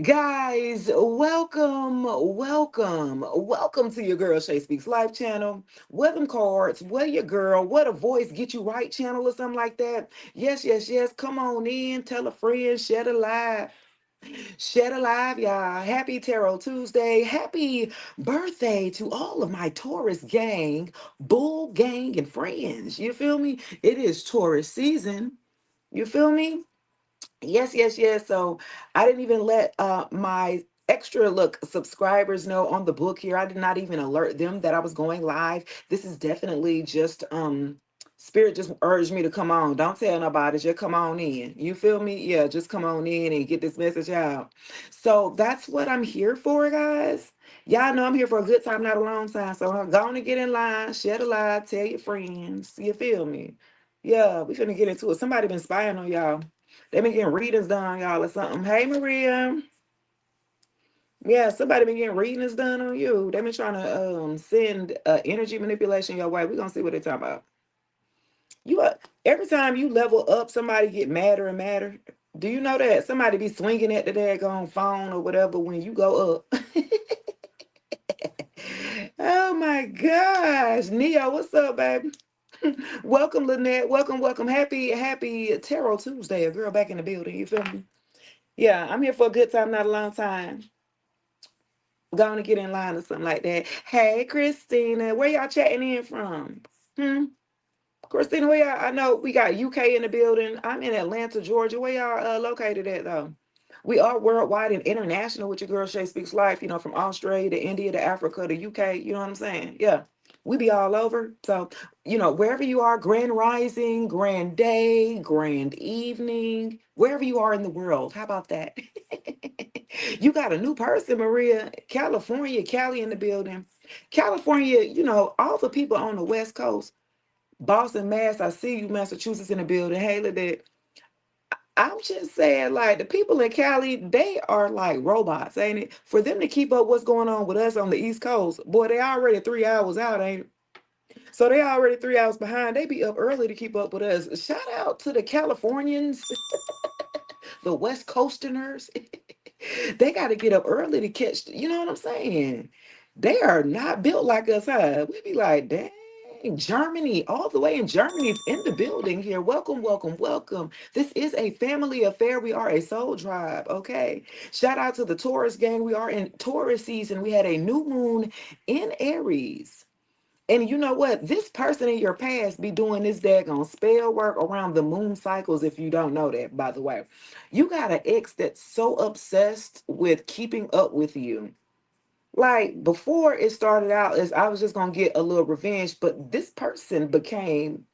Guys, welcome to your girl Shay Speaks Live channel. What them cards, what your girl, what a voice get you right channel or something like that. Yes, yes, yes. Come on in, tell a friend, share the live. Share the live, y'all. Happy Tarot Tuesday. Happy birthday to all of my Taurus gang, bull gang, and friends. You feel me? It is Taurus season. You feel me? Yes, yes, yes. So I didn't even let my extra look subscribers know on the book here. I did not even alert them that I was going live. This is definitely just Spirit just urged me to come on. Don't tell nobody, just come on in. You feel me? Yeah, just come on in and get this message out. So that's what I'm here for, guys. Y'all know I'm here for a good time, not a long time. So I'm going to get in line, share the live, tell your friends. You feel me? Yeah, we finna get into it. Somebody been spying on y'all. They been getting readings done on y'all or something. Hey, Maria. Yeah, somebody been getting readings done on you. They been trying to send energy manipulation your way. We gonna see what they talking about. You every time you level up, somebody get madder and madder. Do you know that somebody be swinging at the daggone phone or whatever when you go up? Oh my gosh, Neo, what's up, baby? Welcome, Lynette. Welcome, welcome. Happy Tarot Tuesday. A girl back in the building. You feel me? Yeah, I'm here for a good time, not a long time. Going to get in line or something like that. Hey, Christina, where y'all chatting in from? Hmm? Christina, where y'all? I know we got UK in the building. I'm in Atlanta, Georgia. Where y'all located at, though? We are worldwide and international with your girl Shay Speaks Life, from Australia to India to Africa to UK. You know what I'm saying? Yeah. We be all over. So, wherever you are, grand rising, grand day, grand evening, wherever you are in the world. How about that? You got a new person, Maria. California, Cali in the building. California, all the people on the West Coast, Boston, Mass. I see you, Massachusetts in the building. Hey, that. I'm just saying, like, the people in Cali, they are like robots, ain't it? For them to keep up what's going on with us on the East Coast, boy, they already 3 hours out, ain't it? So they already 3 hours behind. They be up early to keep up with us. Shout out to the Californians, the West Coasterners. They got to get up early to catch, you know what I'm saying? They are not built like us, huh? We be like, dang, Germany, all the way in Germany's in the building here. Welcome, welcome, welcome. This is a family affair. We are a soul tribe, okay? Shout out to the Taurus gang. We are in Taurus season. We had a new moon in Aries. And you know what? This person in your past be doing this daggone spell work around the moon cycles, if you don't know that, by the way. You got an ex that's so obsessed with keeping up with you. Like before it started out as I was just gonna get a little revenge, but this person became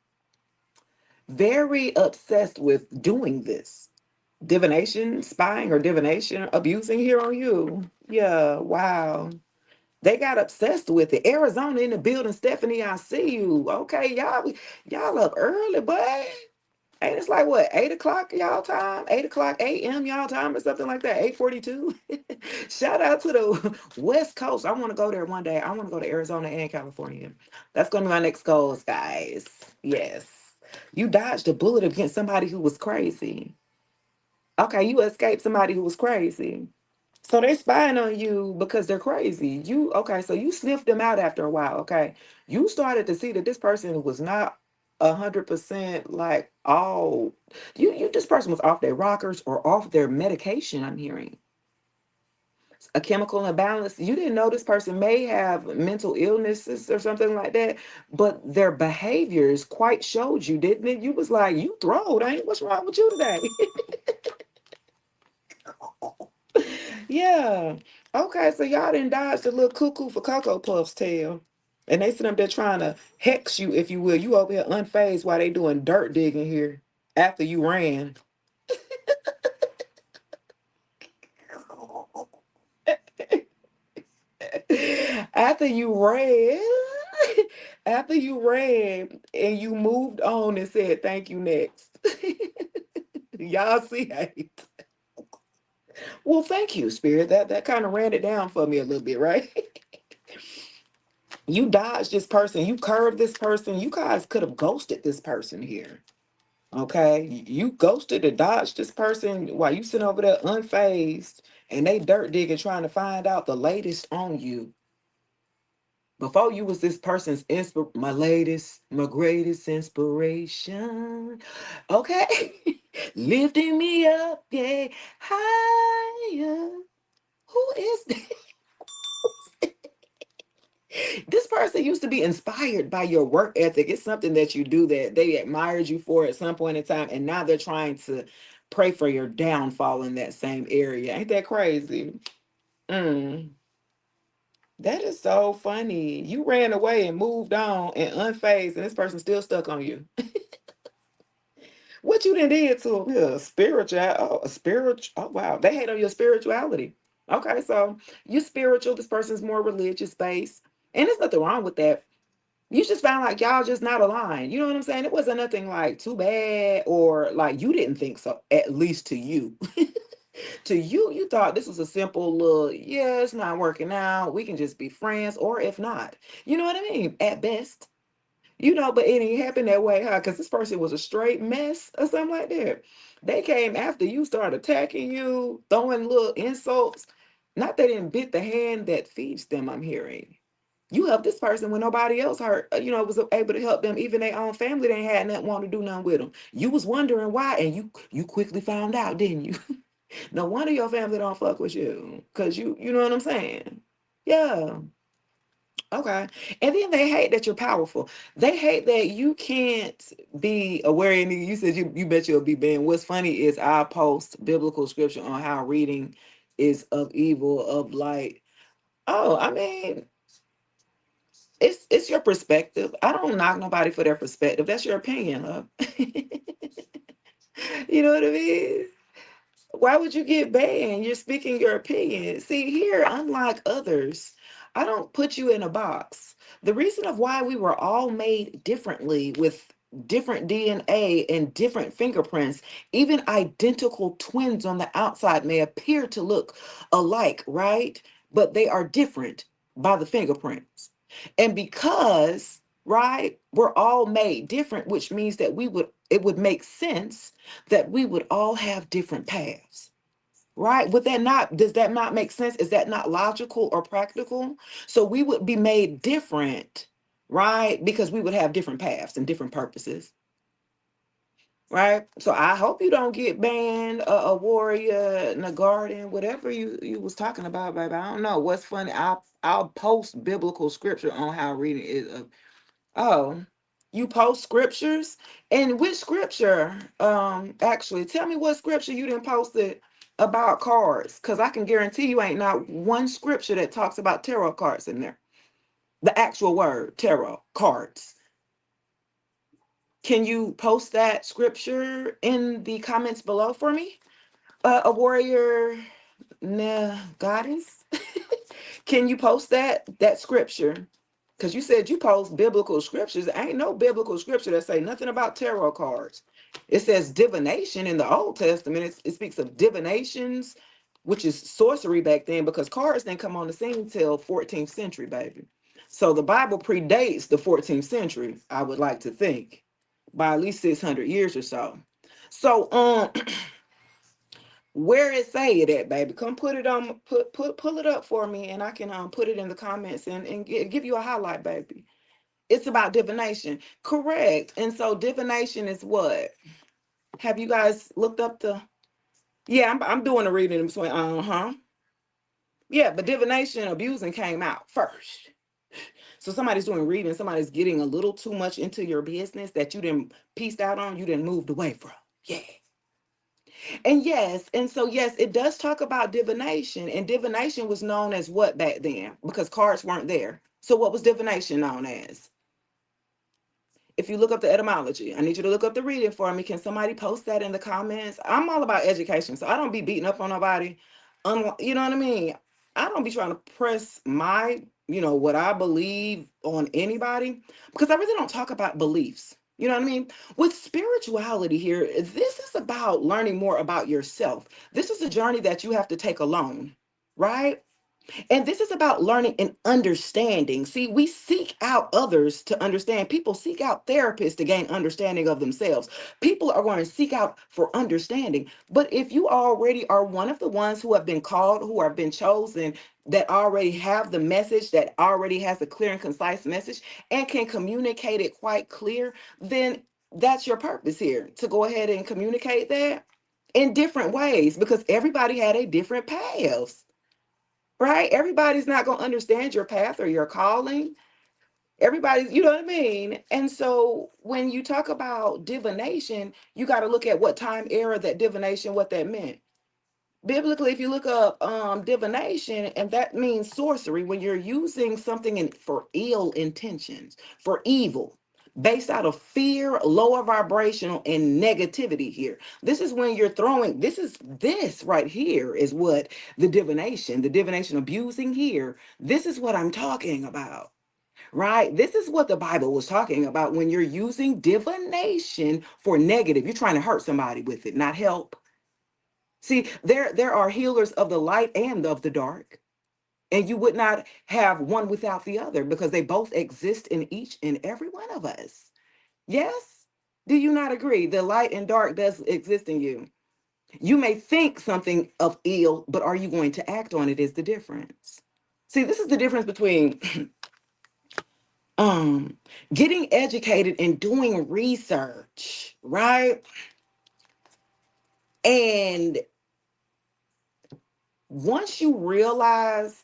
very obsessed with doing this. Divination, spying or divination, abusing here on you. Yeah, wow. They got obsessed with it. Arizona in the building. Stephanie, I see you. Okay, y'all up early, but ain't it's like what 8 o'clock y'all time? 8 o'clock a.m. y'all time or something like that. 8:42. Shout out to the West Coast. I want to go there one day. I want to go to Arizona and California. That's gonna be my next goals, guys. Yes. You dodged a bullet against somebody who was crazy. Okay, you escaped somebody who was crazy. So they're spying on you because they're crazy. You okay, so you sniffed them out after a while, okay? You started to see that this person was not 100% like all you this person was off their rockers or off their medication, I'm hearing. A chemical imbalance. You didn't know this person may have mental illnesses or something like that, but their behaviors quite showed you, didn't it? You was like, you throwed, ain't what's wrong with you today? Yeah. Okay, so y'all didn't dodge the little cuckoo for Cocoa Puffs tail. And they sit up there trying to hex you, if you will. You over here unfazed while they doing dirt digging here after you ran. After you ran, after you ran and you moved on and said thank you next. Y'all see hate. Well, thank you, Spirit. That kind of ran it down for me a little bit, right? You dodged this person, you curved this person. You guys could have ghosted this person here. Okay, you ghosted and dodged this person while you sitting over there unfazed, and they dirt digging trying to find out the latest on you. Before you was this person's my latest, my greatest inspiration. Okay, lifting me up, yeah, higher. Who is this person? Used to be inspired by your work ethic. It's something that you do that they admired you for at some point in time, and now they're trying to pray for your downfall in that same area. Ain't that crazy? Mm, that is so funny. You ran away and moved on and unfazed, and this person's still stuck on you. What you done did to them? Yeah, spiritual. Oh, a spiritual. Oh, wow. They hate on your spirituality. Okay, so you spiritual. This person's more religious based, and there's nothing wrong with that. You just found like y'all just not aligned. You know what I'm saying? It wasn't nothing like too bad or like you didn't think so, at least to you. To you, you thought this was a simple little, yeah, it's not working out. We can just be friends, or if not, you know what I mean? At best. But it ain't happened that way, huh? Because this person was a straight mess or something like that. They came after you, started attacking you, throwing little insults. Not they didn't bit the hand that feeds them, I'm hearing. You helped this person when nobody else was able to help them. Even their own family, they had nothing want to do nothing with them. You was wondering why, and you quickly found out, didn't you? No wonder your family don't fuck with you, cause you know what I'm saying? Yeah. Okay. And then they hate that you're powerful. They hate that you can't be aware. And you said you bet you'll be banned. What's funny is I post biblical scripture on how reading is of evil, of light. Oh, I mean, it's your perspective. I don't knock nobody for their perspective. That's your opinion, love. You know what I mean? Why would you get banned? You're speaking your opinion. See, here, unlike others, I don't put you in a box. The reason of why we were all made differently with different DNA and different fingerprints, even identical twins on the outside may appear to look alike, right? But they are different by the fingerprints. And because, right, we're all made different, which means that it would make sense that we would all have different paths, right? Does that not make sense? Is that not logical or practical? So we would be made different, right? Because we would have different paths and different purposes, right? So I hope you don't get banned, a warrior in the garden, whatever you was talking about, baby. I don't know. What's funny, I'll post biblical scripture on how reading is. Oh, you post scriptures? And which scripture? Actually, tell me what scripture you didn't post it about cards, because I can guarantee you ain't not one scripture that talks about tarot cards in there. The actual word tarot cards. Can you post that scripture in the comments below for me? A warrior, nah, goddess. Can you post that scripture? Because you said you post biblical scriptures. There ain't no biblical scripture that say nothing about tarot cards. It says divination in the Old Testament. It speaks of divinations, which is sorcery back then, because cards didn't come on the scene till 14th century, baby. So the Bible predates the 14th century, I would like to think, by at least 600 years or so. So where it say it at, baby? Come put it on, pull it up for me, and I can put it in the comments and give you a highlight, baby. It's about divination, correct? And so divination is what? Have you guys looked up the? Yeah, I'm doing a reading in between. Yeah, but divination abusing came out first. So somebody's doing reading, somebody's getting a little too much into your business that you didn't pieced out on, you didn't moved away from. Yeah. And yes, and so yes, it does talk about divination, and divination was known as what back then? Because cards weren't there. So what was divination known as? If you look up the etymology, I need you to look up the reading for me. Can somebody post that in the comments? I'm all about education, so I don't be beating up on nobody. You know what I mean? I don't be trying to press what I believe on anybody, because I really don't talk about beliefs. You know what I mean? With spirituality here, this is about learning more about yourself. This is a journey that you have to take alone, right? And this is about learning and understanding. See, we seek out others to understand. People seek out therapists to gain understanding of themselves. People are going to seek out for understanding. But if you already are one of the ones who have been called, who have been chosen, that already have the message, that already has a clear and concise message, and can communicate it quite clear, then that's your purpose here, to go ahead and communicate that in different ways, because everybody had a different paths, right? Everybody's not going to understand your path or your calling. Everybody's, you know what I mean? And so when you talk about divination, you got to look at what time era that divination, what that meant. Biblically, if you look up divination, and that means sorcery, when you're using something for ill intentions, for evil, based out of fear, lower vibrational, and negativity here. This is when you're throwing, this right here is what the divination abusing here. This is what I'm talking about. Right? This is what the Bible was talking about when you're using divination for negative. You're trying to hurt somebody with it, not help. See, there are healers of the light and of the dark, and you would not have one without the other because they both exist in each and every one of us. Yes? Do you not agree? The light and dark does exist in you. You may think something of ill, but are you going to act on it is the difference. See, this is the difference between um getting educated and doing research, right? And once you realize,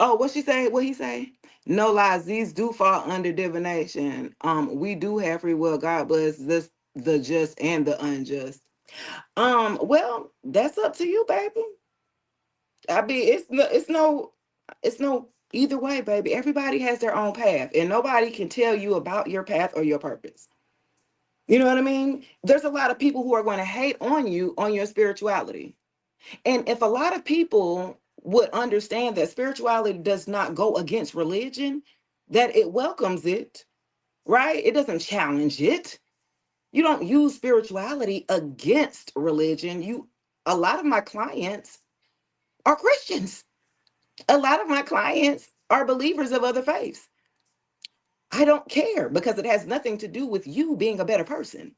oh, what she say? What he say? No lies. These do fall under divination. We do have free will. God bless this, the just and the unjust. Well, that's up to you, baby. I mean, it's no either way, baby. Everybody has their own path, and nobody can tell you about your path or your purpose. You know what I mean? There's a lot of people who are going to hate on you on your spirituality. And if a lot of people would understand that spirituality does not go against religion, that it welcomes it, right? It doesn't challenge it. You don't use spirituality against religion. A lot of my clients are Christians. A lot of my clients are believers of other faiths. I don't care because it has nothing to do with you being a better person.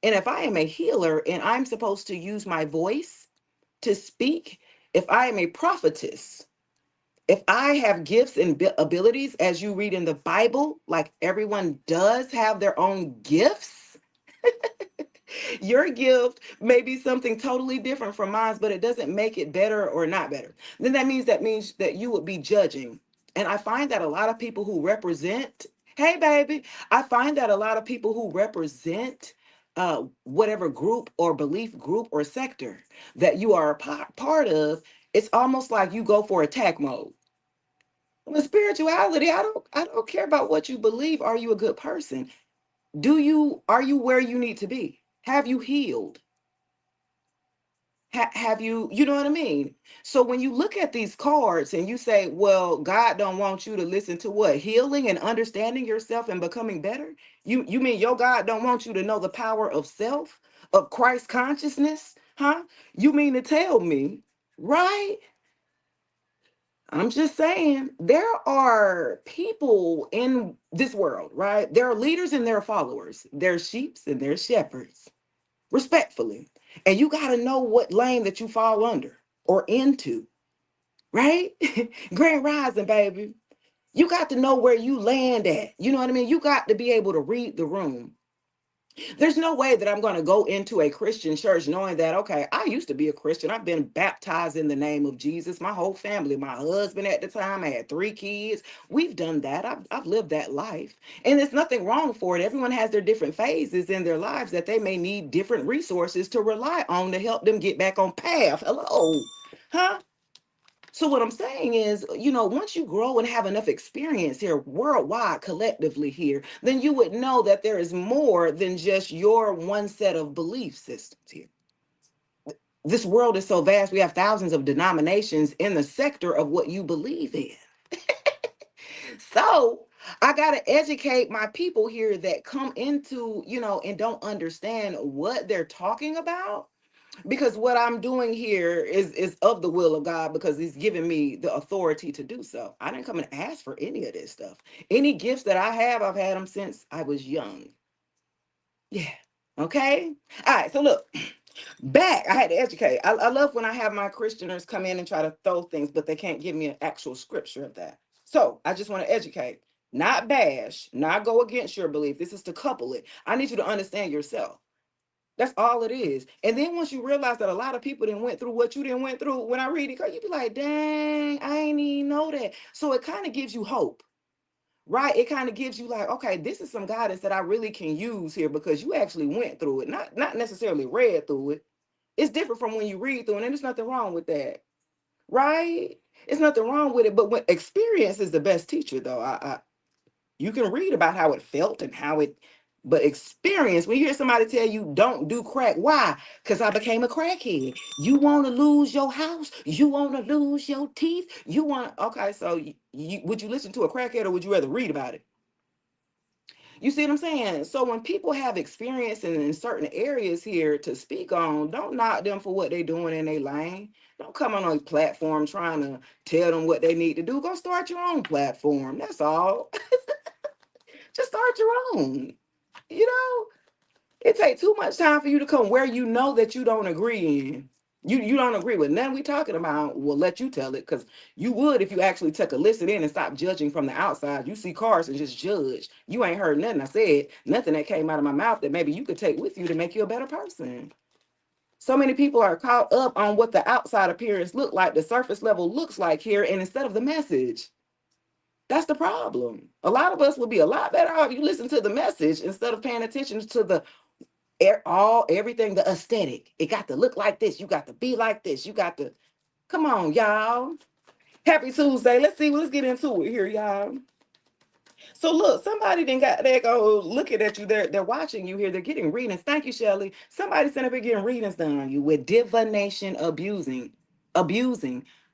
And if I am a healer and I'm supposed to use my voice to speak, if I am a prophetess, if I have gifts and abilities, as you read in the Bible, like everyone does have their own gifts, your gift may be something totally different from mine, but it doesn't make it better or not better. Then that means that you would be judging. And I find that a lot of people who represent, hey baby, I find that a lot of people who represent whatever group or belief group or sector that you are a part of, it's almost like you go for attack mode. With spirituality, I don't care about what you believe. Are you a good person? Are you where you need to be? Have you healed? Have you, you know what I mean? So when you look at these cards and you say, well, God don't want you to listen to what? Healing and understanding yourself and becoming better? You mean your God don't want you to know the power of self, of Christ consciousness? Huh? You mean to tell me, right? I'm just saying, there are people in this world, right? There are leaders and there are followers. There's sheeps and there's shepherds, respectfully. And you got to know what lane that you fall under or into, right? Grand Rising, baby. You got to know where you land at. You know what I mean? You got to be able to read the room. There's no way that I'm going to go into a Christian church knowing that, okay, I used to be a Christian. I've been baptized in the name of Jesus. My whole family, my husband at the time, I had 3 kids. We've done that. I've lived that life. And there's nothing wrong for it. Everyone has their different phases in their lives that they may need different resources to rely on to help them get back on path. Hello. Huh? So what I'm saying is, once you grow and have enough experience here worldwide, collectively here, then you would know that there is more than just your one set of belief systems here. This world is so vast, we have thousands of denominations in the sector of what you believe in. So I got to educate my people here that come into, and don't understand what they're talking about. Because what I'm doing here is of the will of God, because he's given me the authority to do so. I didn't come and ask for any of this stuff. Any gifts that I have, I've had them since I was young. Yeah. Okay. All right. So look, back. I had to educate. I love when I have my Christianers come in and try to throw things, but they can't give me an actual scripture of that. So I just want to educate, not bash, not go against your belief. This is to couple it. I need you to understand yourself. That's all it is. And then once you realize that a lot of people didn't went through what you didn't went through, when I read it, you be like, dang, I ain't even know that. So it kind of gives you hope, right? It kind of gives you like, okay, this is some guidance that I really can use here, because you actually went through it, not necessarily read through it. It's different from when you read through it, and there's nothing wrong with that, right? It's nothing wrong with it. But when experience is the best teacher, though. You can read about how it felt and how it, but experience, when you hear somebody tell you don't do crack, why? Because I became a crackhead. You want to lose your house? You want to lose your teeth? You want, okay, so would you listen to a crackhead, or would you rather read about it? You see what I'm saying? So when people have experience in certain areas here to speak on, don't knock them for what they're doing in their lane. Don't come on a platform trying to tell them what they need to do. Go start your own platform. That's all. Just start your own. You know, it takes too much time for you to come where you know that you don't agree in. You don't agree with nothing we talking about. We'll let you tell it, because you would if you actually took a listen in and stop judging from the outside. You see cars and just judge. You ain't heard nothing I said, nothing that came out of my mouth that maybe you could take with you to make you a better person. So many people are caught up on what the outside appearance look like, the surface level looks like here, and instead of the message. That's the problem. A lot of us would be a lot better off if you listen to the message instead of paying attention to the everything, the aesthetic. It got to look like this. You got to be like this. You got to, come on, y'all. Happy Tuesday. Let's get into it here, y'all. So look, somebody then got there go looking at you. They're watching you here. They're getting readings. Thank you, Shelley. Somebody sent up here getting readings done on you with divination abusing,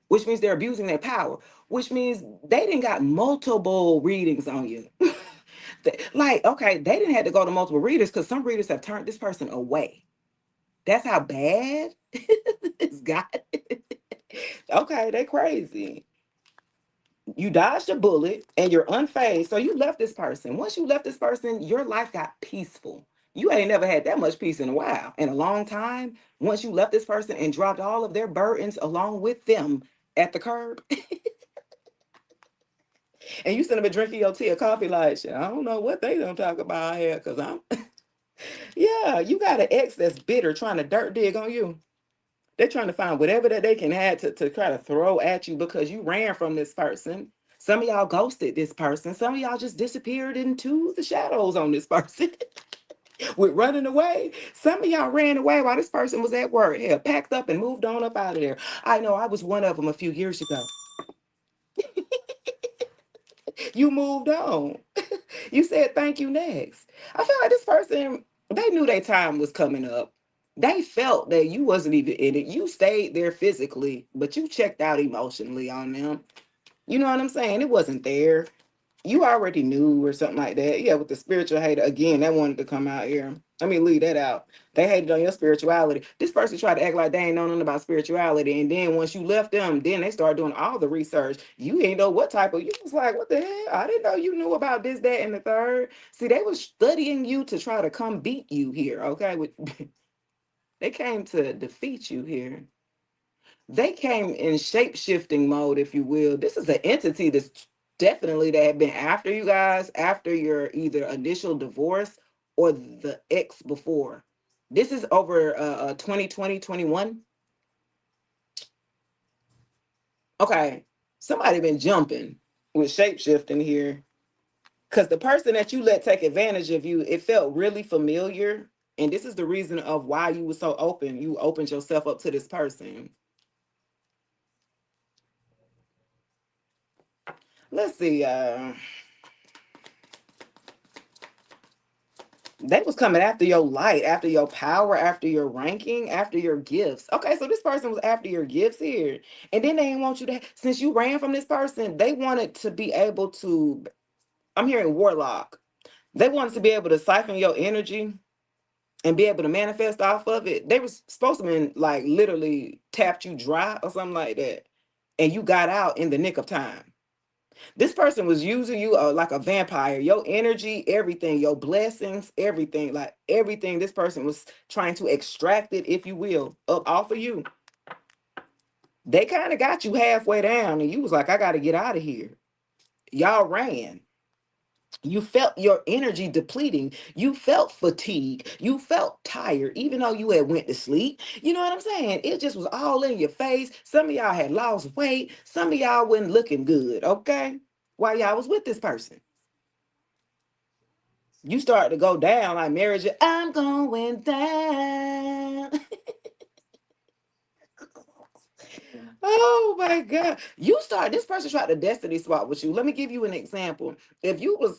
which means they're abusing their power, which means they didn't got multiple readings on you. Like, okay, they didn't have to go to multiple readers because some readers have turned this person away. That's how bad it's got. Okay, they crazy. You dodged a bullet and you're unfazed. So you left this person. Once you left this person, your life got peaceful. You ain't never had that much peace in a while, in a long time. Once you left this person and dropped all of their burdens along with them at the curb, and you sitting up drinking your tea or coffee like, shit, I don't know what they don't talk about here, because I'm, yeah, you got an ex that's bitter trying to dirt dig on you. They're trying to find whatever that they can add to try to throw at you because you ran from this person. Some of y'all ghosted this person. Some of y'all just disappeared into the shadows on this person with running away. Some of y'all ran away while this person was at work. Hell, packed up and moved on up out of there. I know I was one of them a few years ago. You moved on. You said thank you next. I feel like this person, they knew their time was coming up. They felt that you wasn't even in it. You stayed there physically, but you checked out emotionally on them. You know what I'm saying? It wasn't there. You already knew, or something like that. Yeah, with the spiritual hater again, that wanted to come out here. Let me leave that out. They hated on your spirituality. This person tried to act like they ain't know nothing about spirituality, and then once you left them, then they started doing all the research. You ain't know what type of. You was like, what the hell? I didn't know you knew about this, that, and the third. See, they was studying you to try to come beat you here. Okay, they came to defeat you here. They came in shape shifting mode, if you will. This is an entity that's definitely that had been after you guys, after your either initial divorce or the ex before. This is over 2020, Okay, somebody been jumping with shape shifting here, because the person that you let take advantage of you, it felt really familiar. And this is the reason of why you were so open. You opened yourself up to this person. Let's see. They was coming after your light, after your power, after your ranking, after your gifts. Okay, so this person was after your gifts here. And then they didn't want you to, since you ran from this person, they wanted to be able to, I'm hearing warlock. They wanted to be able to siphon your energy and be able to manifest off of it. They was supposed to been like literally tapped you dry or something like that, and you got out in the nick of time. This person was using you like a vampire. Your energy, everything, your blessings, everything, like everything. This person was trying to extract it, if you will, up off of you. They kind of got you halfway down, and you was like, I got to get out of here. Y'all ran. You felt your energy depleting. You felt fatigue. You felt tired, even though you had went to sleep. You know what I'm saying? It just was all in your face. Some of y'all had lost weight. Some of y'all wasn't looking good, okay? While y'all was with this person. You start to go down like marriage. I'm going down. Oh my God. This person tried to destiny swap with you. Let me give you an example. If you was,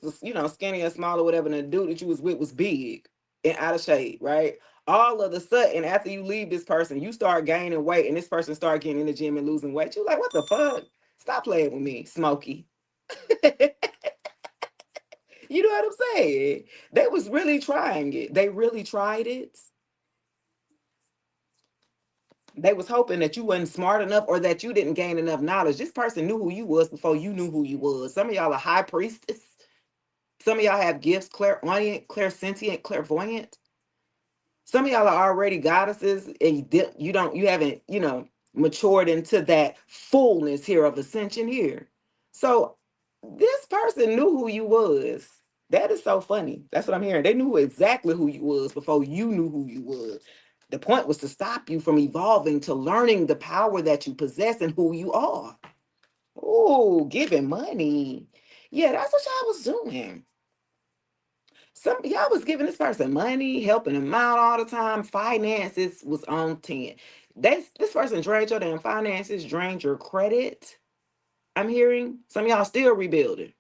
skinny or small or whatever, and the dude that you was with was big and out of shape, right? All of a sudden, after you leave this person, you start gaining weight and this person start getting in the gym and losing weight. You're like, what the fuck? Stop playing with me, Smokey. You know what I'm saying? They was really trying it. They really tried it. They was hoping that you wasn't smart enough or that you didn't gain enough knowledge. This person knew who you was before you knew who you was. Some of y'all are high priestess. Some of y'all have gifts, clairaudient, clairsentient, clairvoyant. Some of y'all are already goddesses, and you haven't, matured into that fullness here of ascension here. So this person knew who you was. That is so funny. That's what I'm hearing. They knew exactly who you was before you knew who you was. The point was to stop you from evolving to learning the power that you possess and who you are. Oh, giving money. Yeah, that's what y'all was doing. Some y'all was giving this person money, helping them out all the time. Finances was on 10. This person drained your damn finances, drained your credit. I'm hearing some of y'all still rebuilding.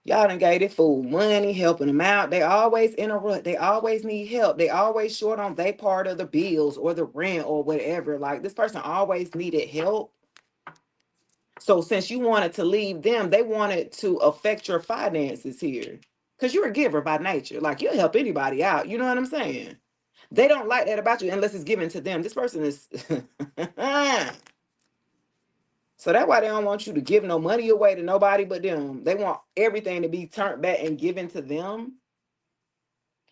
Y'all done gave this fool money, helping them out. They always interrupt. They always need help. They always short on their part of the bills or the rent or whatever. Like this person always needed help. So since you wanted to leave them, they wanted to affect your finances here. Because you're a giver by nature. Like you'll help anybody out. You know what I'm saying? They don't like that about you unless it's given to them. This person is so that's why they don't want you to give no money away to nobody but them. They want everything to be turned back and given to them.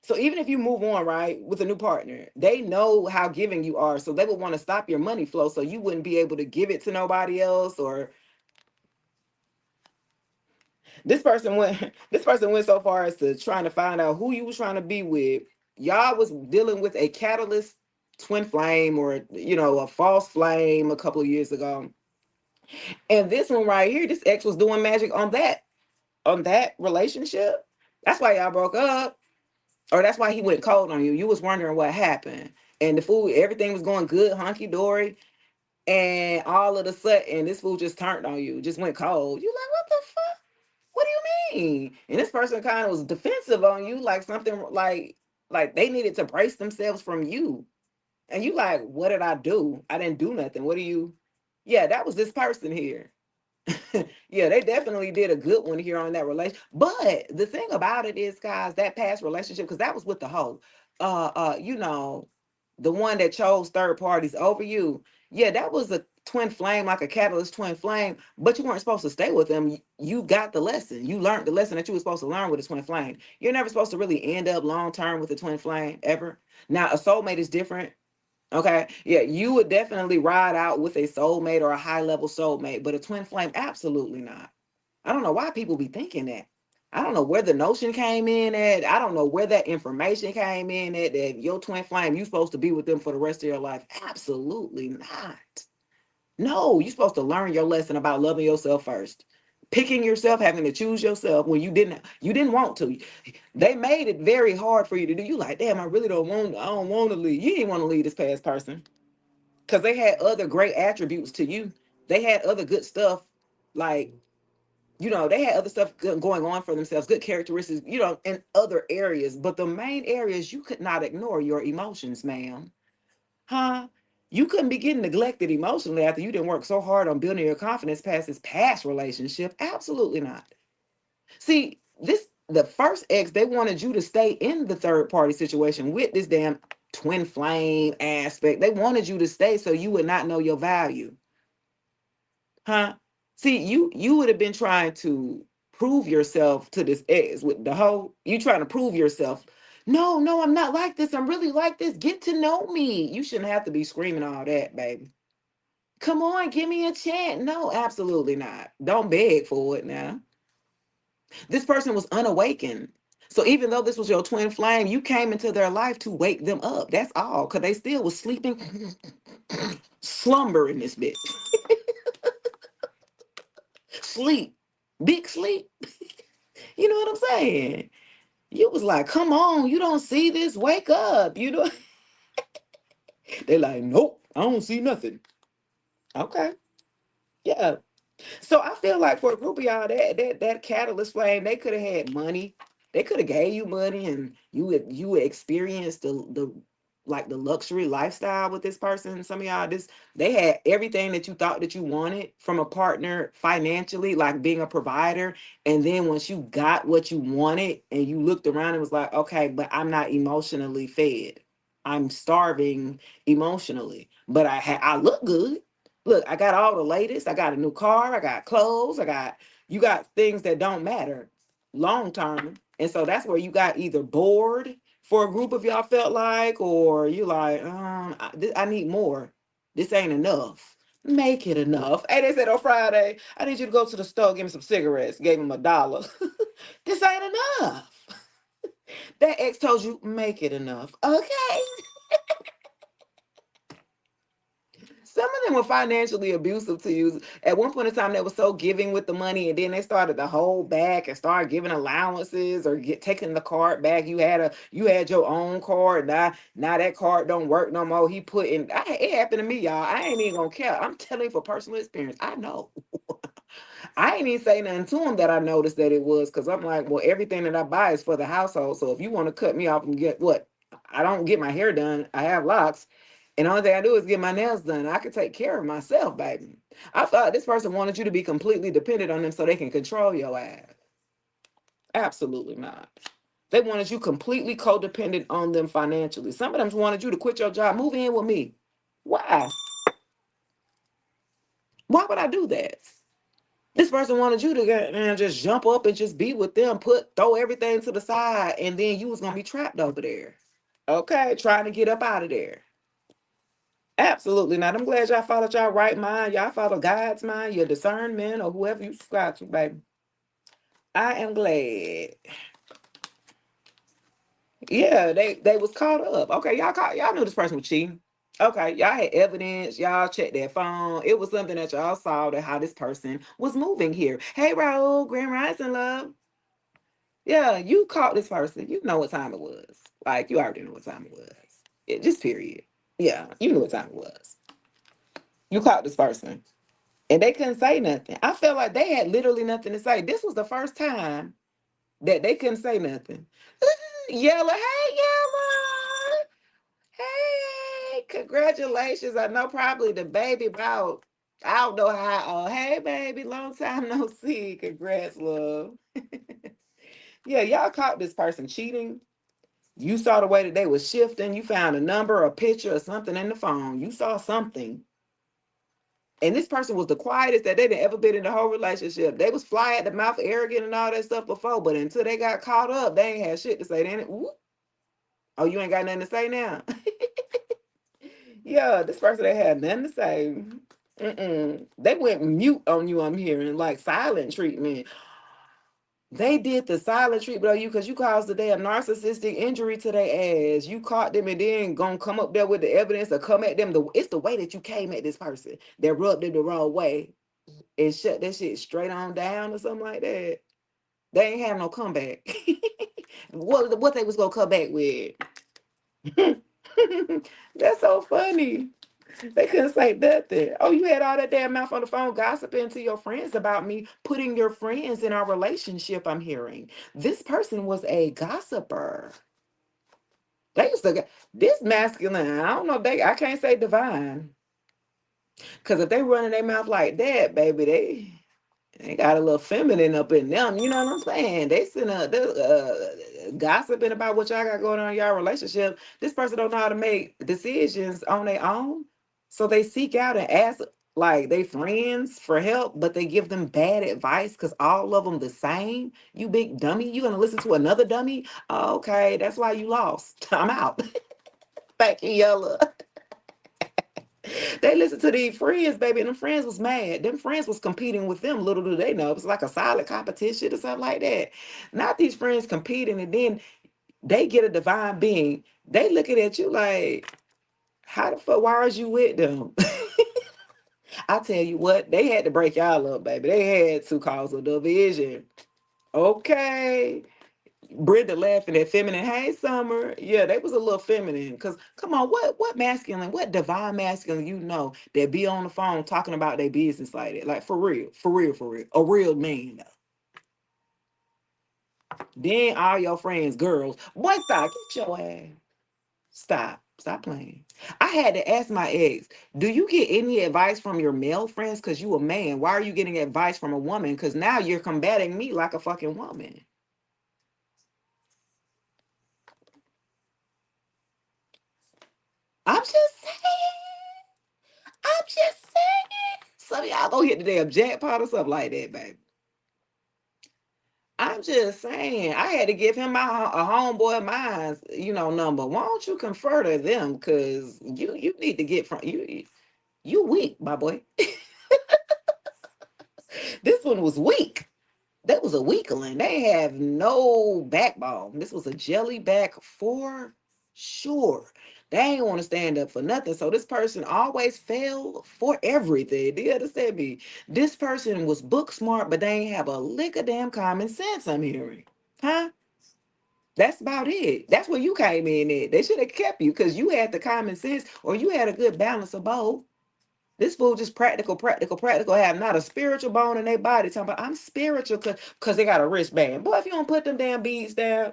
So even if you move on, right, with a new partner, they know how giving you are. So they would want to stop your money flow so you wouldn't be able to give it to nobody else. Or this person went so far as to trying to find out who you was trying to be with. Y'all was dealing with a catalyst twin flame or a false flame a couple of years ago. And this one right here, this ex was doing magic on that relationship. That's why y'all broke up. Or that's why he went cold on you. You was wondering what happened. And the fool, everything was going good, hunky-dory. And all of a sudden, this fool just turned on you, just went cold. You like, what the fuck? What do you mean? And this person kind of was defensive on you, like something like they needed to brace themselves from you. And you like, what did I do? I didn't do nothing. What do you? Yeah, that was this person here. Yeah, they definitely did a good one here on that relation. But the thing about it is, guys, that past relationship, because that was with the hoe, the one that chose third parties over you. Yeah, that was a twin flame, like a catalyst twin flame, but you weren't supposed to stay with them. You got the lesson. You learned the lesson that you were supposed to learn with a twin flame. You're never supposed to really end up long term with a twin flame ever. Now, a soulmate is different. Okay. Yeah, you would definitely ride out with a soulmate or a high level soulmate, but a twin flame, absolutely not. I don't know why people be thinking that. I don't know where the notion came in at. I don't know where that information came in at that your twin flame, you're supposed to be with them for the rest of your life. Absolutely not. No, you're supposed to learn your lesson about loving yourself first. Picking yourself, having to choose yourself when you didn't want to. They made it very hard for you to do. You like, damn, I don't want to leave. You didn't want to leave this past person because they had other great attributes to you. They had other good stuff, like, they had other stuff going on for themselves, good characteristics, in other areas. But the main areas you could not ignore your emotions, ma'am. Huh? You couldn't be getting neglected emotionally after you didn't work so hard on building your confidence past this past relationship. Absolutely not. See, the first ex, they wanted you to stay in the third party situation with this damn twin flame aspect. They wanted you to stay so you would not know your value. Huh? See, you would have been trying to prove yourself to this ex with the whole you trying to prove yourself. No, no, I'm not like this. I'm really like this. Get to know me. You shouldn't have to be screaming all that, baby. Come on, give me a chance. No, absolutely not. Don't beg for it now. This person was unawakened. So even though this was your twin flame, you came into their life to wake them up. That's all. Because they still was sleeping, slumber in this bitch. Sleep. Big sleep. You know what I'm saying? You was like, come on, you don't see this? Wake up. You know? They like, nope, I don't see nothing. Okay. Yeah. So I feel like for a group of y'all, that catalyst flame, they could have had money. They could have gave you money, and you would experience the like the luxury lifestyle with this person. Some of y'all, this they had everything that you thought that you wanted from a partner financially, like being a provider. And then once you got what you wanted, and you looked around and was like, okay, but I'm not emotionally fed. I'm starving emotionally, but I look good. Look, I got all the latest. I got a new car. I got clothes. You got things that don't matter long term. And so that's where you got either bored for a group of y'all felt like, or you like, I need more. This ain't enough. Make it enough. Hey, they said on Friday, I need you to go to the store, give me some cigarettes. Gave him $1. This ain't enough. That ex told you, make it enough. Okay. Some of them were financially abusive to you. At one point in time, they were so giving with the money, and then they started to hold back and start giving allowances or taking the card back. You had your own card. Now that card don't work no more. He put in. It happened to me, y'all. I ain't even gonna care. I'm telling you for personal experience. I know. I ain't even say nothing to him that I noticed that it was, because I'm like, well, everything that I buy is for the household. So if you want to cut me off and get what? I don't get my hair done. I have locks. And the only thing I do is get my nails done. I can take care of myself, baby. I thought this person wanted you to be completely dependent on them so they can control your ass. Absolutely not. They wanted you completely codependent on them financially. Some of them wanted you to quit your job, move in with me. Why? Why would I do that? This person wanted you to get and just jump up and just be with them, throw everything to the side, and then you was gonna be trapped over there. Okay, trying to get up out of there. Absolutely not. I'm glad y'all followed y'all right mind. Y'all follow God's mind, your discernment, or whoever you subscribe to, baby. I am glad. Yeah, they was caught up. Okay, y'all knew this person was cheating. Okay, y'all had evidence. Y'all checked their phone. It was something that y'all saw that how this person was moving here. Hey, Raul, Grand Rising Love. Yeah, you caught this person. You know what time it was. Like, you already know what time it was. Just period. Yeah, you knew what time it was. You caught this person. And they couldn't say nothing. I felt like they had literally nothing to say. This was the first time that they couldn't say nothing. Yella, hey, Yella. Hey, congratulations. I know probably the baby about, I don't know how. Hey, baby, long time no see. Congrats, love. Yeah, y'all caught this person cheating. You saw the way that they were shifting. You found a number, a picture, or something in the phone. You saw something. And this person was the quietest that they'd ever been in the whole relationship. They was fly at the mouth, arrogant and all that stuff before, but until they got caught up, they ain't had shit to say. Then, oh, you ain't got nothing to say now. Yeah, this person they had nothing to say. They went mute on you. I'm hearing like silent treatment. They did the silent treatment on you because you caused the damn narcissistic injury to their ass. You caught them and then gonna come up there with the evidence or come at them. It's the way that you came at this person that rubbed them the wrong way and shut that shit straight on down or something like that. They ain't have no comeback. What they was gonna come back with? That's so funny. They couldn't say nothing. Oh, you had all that damn mouth on the phone gossiping to your friends about me, putting your friends in our relationship. I'm hearing this person was a gossiper. They used to this masculine. I don't know. I can't say divine because if they running their mouth like that, baby, they. They got a little feminine up in them, you know what I'm saying? They sitting up gossiping about what y'all got going on in y'all relationship. This person don't know how to make decisions on their own, so they seek out and ask like they friends for help, but they give them bad advice because all of them the same. You big dummy, you gonna listen to another dummy? Okay, that's why you lost. I'm out. Back in yellow. They listened to these friends, baby, and them friends was mad. Them friends was competing with them. Little do they know, it was like a silent competition or something like that. Not these friends competing, and then they get a divine being. They looking at you like, how the fuck? Why are you with them? I tell you what, they had to break y'all up, baby. They had to cause a division. Okay. Brenda laughing at feminine. Hey, Summer. Yeah, they was a little feminine. Cause come on, what masculine, what divine masculine you know that be on the phone talking about their business like that? Like for real, for real, for real. A real man though. Then all your friends, girls, boy, stop, get your ass. Stop. Stop playing. I had to ask my ex, do you get any advice from your male friends? Cause you a man. Why are you getting advice from a woman? Cause now you're combating me like a fucking woman. I'm just saying. I'm just saying. Some of y'all gonna hit the damn jackpot or something like that, baby. I'm just saying. I had to give him a homeboy of mine's, number. Why don't you confer to them? Cause you need to get from you weak, my boy. This one was weak. That was a weakling. They have no backbone. This was a jellyback for sure. They ain't want to stand up for nothing. So this person always fell for everything. Do you understand me? This person was book smart, but they ain't have a lick of damn common sense, I'm hearing. Huh? That's about it. That's where you came in at. They should have kept you because you had the common sense or you had a good balance of both. This fool just practical, practical, practical. Have not a spiritual bone in their body. Talking about I'm spiritual because they got a wristband. Boy, if you don't put them damn beads down,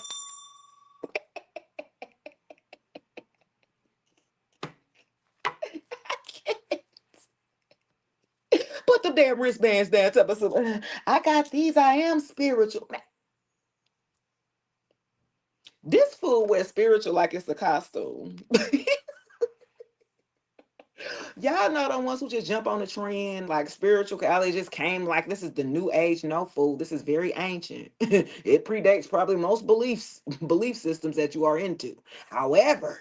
put them damn wristbands down. Tell us, I got these. I am spiritual. Man, this fool wears spiritual like it's a costume. Y'all know the ones who just jump on the trend like spirituality just came like this is the new age. No fool, this is very ancient. It predates probably most belief systems that you are into. However,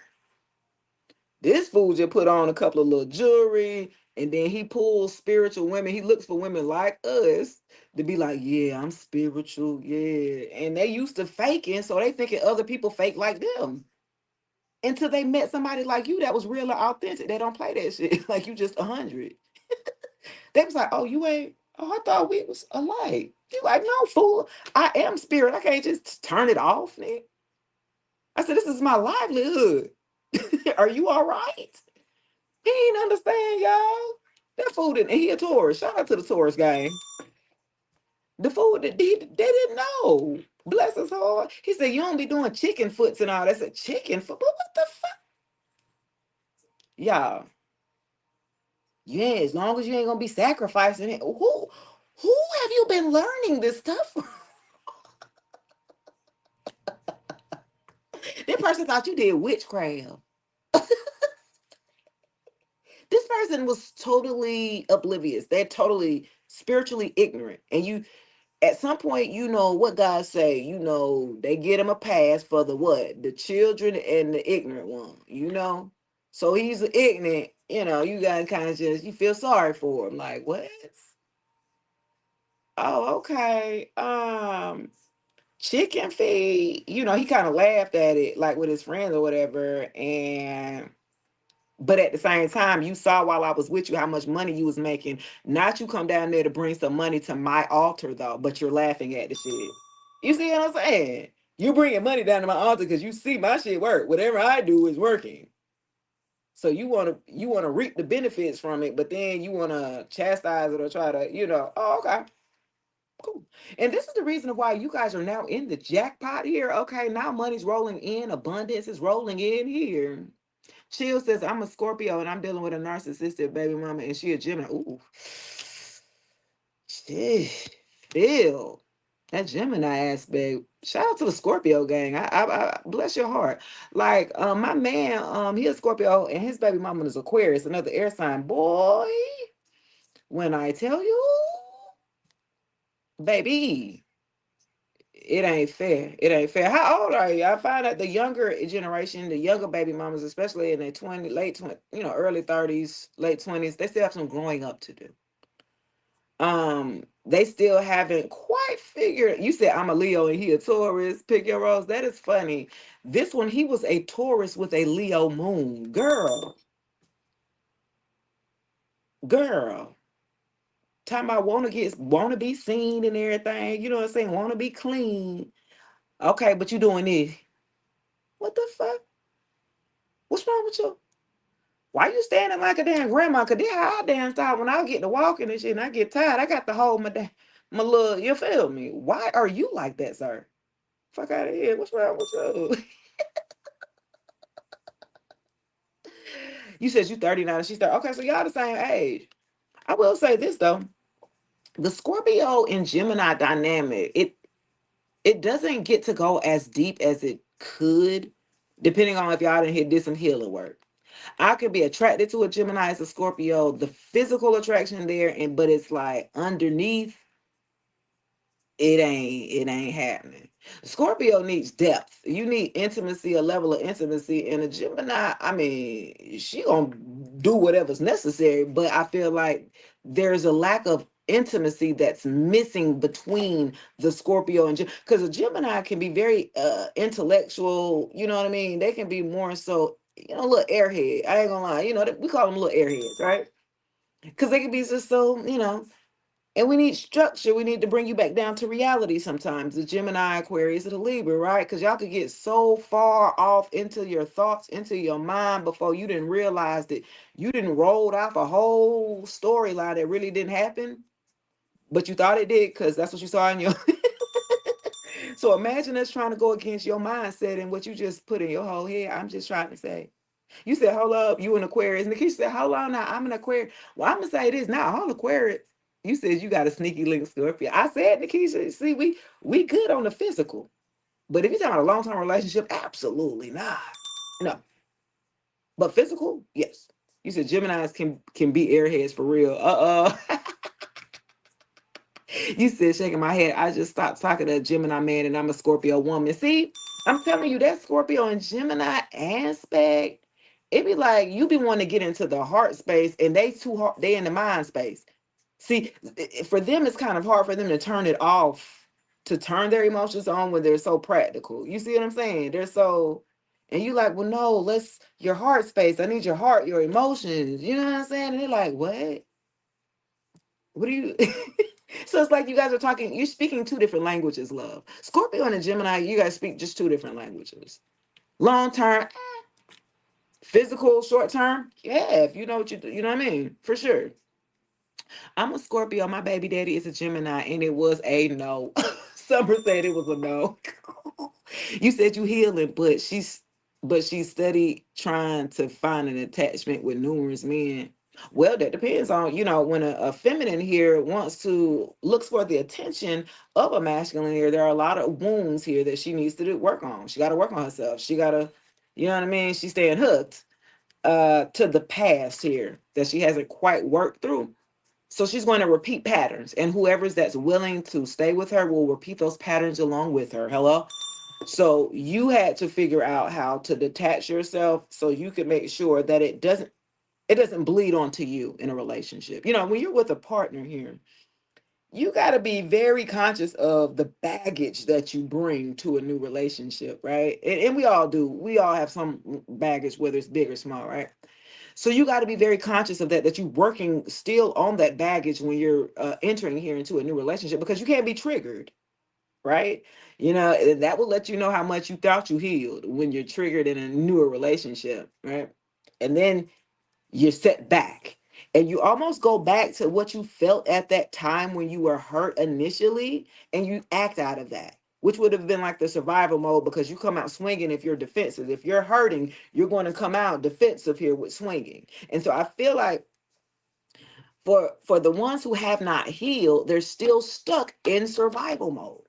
this fool just put on a couple of little jewelry and then he pulls spiritual women. He looks for women like us to be like, yeah, I'm spiritual. Yeah. And they used to faking, so they thinking other people fake like them. Until they met somebody like you that was real or authentic. They don't play that shit. Like you just 100. They was like, oh, you ain't, oh, I thought we was alike. You like, no, fool. I am spirit. I can't just turn it off, nigga. I said, this is my livelihood. Are you all right? He ain't understand, y'all. That fool didn't. He a tourist. Shout out to the tourist gang. The fool they didn't know. Bless his heart. He said you don't be doing chicken foots and all. That's a chicken foot. But what the fuck, y'all? Yeah, as long as you ain't gonna be sacrificing it. Who have you been learning this stuff from? This person thought you did witchcraft. This person was totally oblivious. They're totally spiritually ignorant. And you at some point, you know what God say, they get him a pass for the what? The children and the ignorant one, So he's ignorant, you gotta kind of just you feel sorry for him. Like, what? Oh, okay. Chicken feed, he kind of laughed at it like with his friends or whatever. And but at the same time, you saw while I was with you how much money you was making. Not you come down there to bring some money to my altar though, but you're laughing at the shit. You see what I'm saying? You bringing money down to my altar because you see my shit work. Whatever I do is working. So you wanna reap the benefits from it, but then you wanna chastise it or try to, oh, okay, cool. And this is the reason of why you guys are now in the jackpot here. Okay, now money's rolling in, abundance is rolling in here. Chill says, I'm a Scorpio and I'm dealing with a narcissistic baby mama and she a Gemini. Ooh. Sheesh, Phil, that Gemini aspect. Shout out to the Scorpio gang. I bless your heart. Like, my man, he a Scorpio and his baby mama is Aquarius, another air sign. Boy, when I tell you, baby, it ain't fair. It ain't fair. How old are you? I find that the younger generation, the younger baby mamas, especially in their late 20, early 30s, late 20s, they still have some growing up to do. They still haven't quite figured. You said I'm a Leo and he a Taurus. Pick your rose. That is funny. This one, he was a Taurus with a Leo moon. Girl. Time I wanna be seen and everything. You know what I'm saying? Wanna be clean. Okay, but you doing this. What the fuck? What's wrong with you? Why you standing like a damn grandma? Cause this how I damn style when I get to walking and shit and I get tired. I got to hold my little, you feel me? Why are you like that, sir? Fuck out of here. What's wrong with you? You said you 39 and she's 30. Okay, so y'all the same age. I will say this though. The Scorpio and Gemini dynamic, it doesn't get to go as deep as it could, depending on if y'all did some healing work. I could be attracted to a Gemini as a Scorpio, the physical attraction there, but it's like underneath, it ain't happening. Scorpio needs depth. You need intimacy, a level of intimacy. And a Gemini, I mean, she gonna do whatever's necessary, but I feel like there's a lack of intimacy that's missing between the Scorpio and because a Gemini can be very intellectual, you know what I mean? They can be more so, little airhead. I ain't gonna lie, we call them little airheads, right? Because they can be just so, and we need structure. We need to bring you back down to reality sometimes. The Gemini, Aquarius, or the Libra, right? Because y'all could get so far off into your thoughts, into your mind before you didn't realize that you didn't roll off a whole storyline that really didn't happen, but you thought it did because that's what you saw in your. So imagine us trying to go against your mindset and what you just put in your whole head. I'm just trying to say. You said, hold up, you an Aquarius. Nikisha said, hold on now, I'm an Aquarius. Well, I'm going to say this now, all Aquarius. You said you got a sneaky link, Scorpio. I said, Nikisha, see, we good on the physical. But if you're talking about a long-term relationship, absolutely not. No. But physical, yes. You said Geminis can be airheads for real. You said, shaking my head, I just stopped talking to a Gemini man and I'm a Scorpio woman. See, I'm telling you, that Scorpio and Gemini aspect, it be like you be wanting to get into the heart space and they too hard, they in the mind space. See, for them, it's kind of hard for them to turn it off, to turn their emotions on when they're so practical. You see what I'm saying? They're so, and you like, well, no, your heart space. I need your heart, your emotions. You know what I'm saying? And they're like, what? What do you? So it's like you guys are talking, you're speaking two different languages, love. Scorpio and a Gemini, you guys speak just two different languages. Long term, physical, short term, yeah, if you know what you do, you know what I mean? For sure. I'm a Scorpio. My baby daddy is a Gemini, and it was a no. Summer said it was a no. You said you healing, but she's steady trying to find an attachment with numerous men. Well, that depends on, when a feminine here looks for the attention of a masculine here, there are a lot of wounds here that she needs to work on. She got to work on herself. She got to, you know what I mean? She's staying hooked to the past here that she hasn't quite worked through. So she's going to repeat patterns, and whoever's that's willing to stay with her will repeat those patterns along with her. Hello? So you had to figure out how to detach yourself so you can make sure that it doesn't bleed onto you in a relationship. When you're with a partner here, you got to be very conscious of the baggage that you bring to a new relationship, right? And we all do. We all have some baggage, whether it's big or small, right? So you got to be very conscious of that you're working still on that baggage when you're entering here into a new relationship, because you can't be triggered, right? That will let you know how much you thought you healed when you're triggered in a newer relationship, right? And then you're set back and you almost go back to what you felt at that time when you were hurt initially, and you act out of that, which would have been like the survival mode, because you come out swinging if you're defensive. If you're hurting, you're going to come out defensive here with swinging. And so I feel like For the ones who have not healed, they're still stuck in survival mode.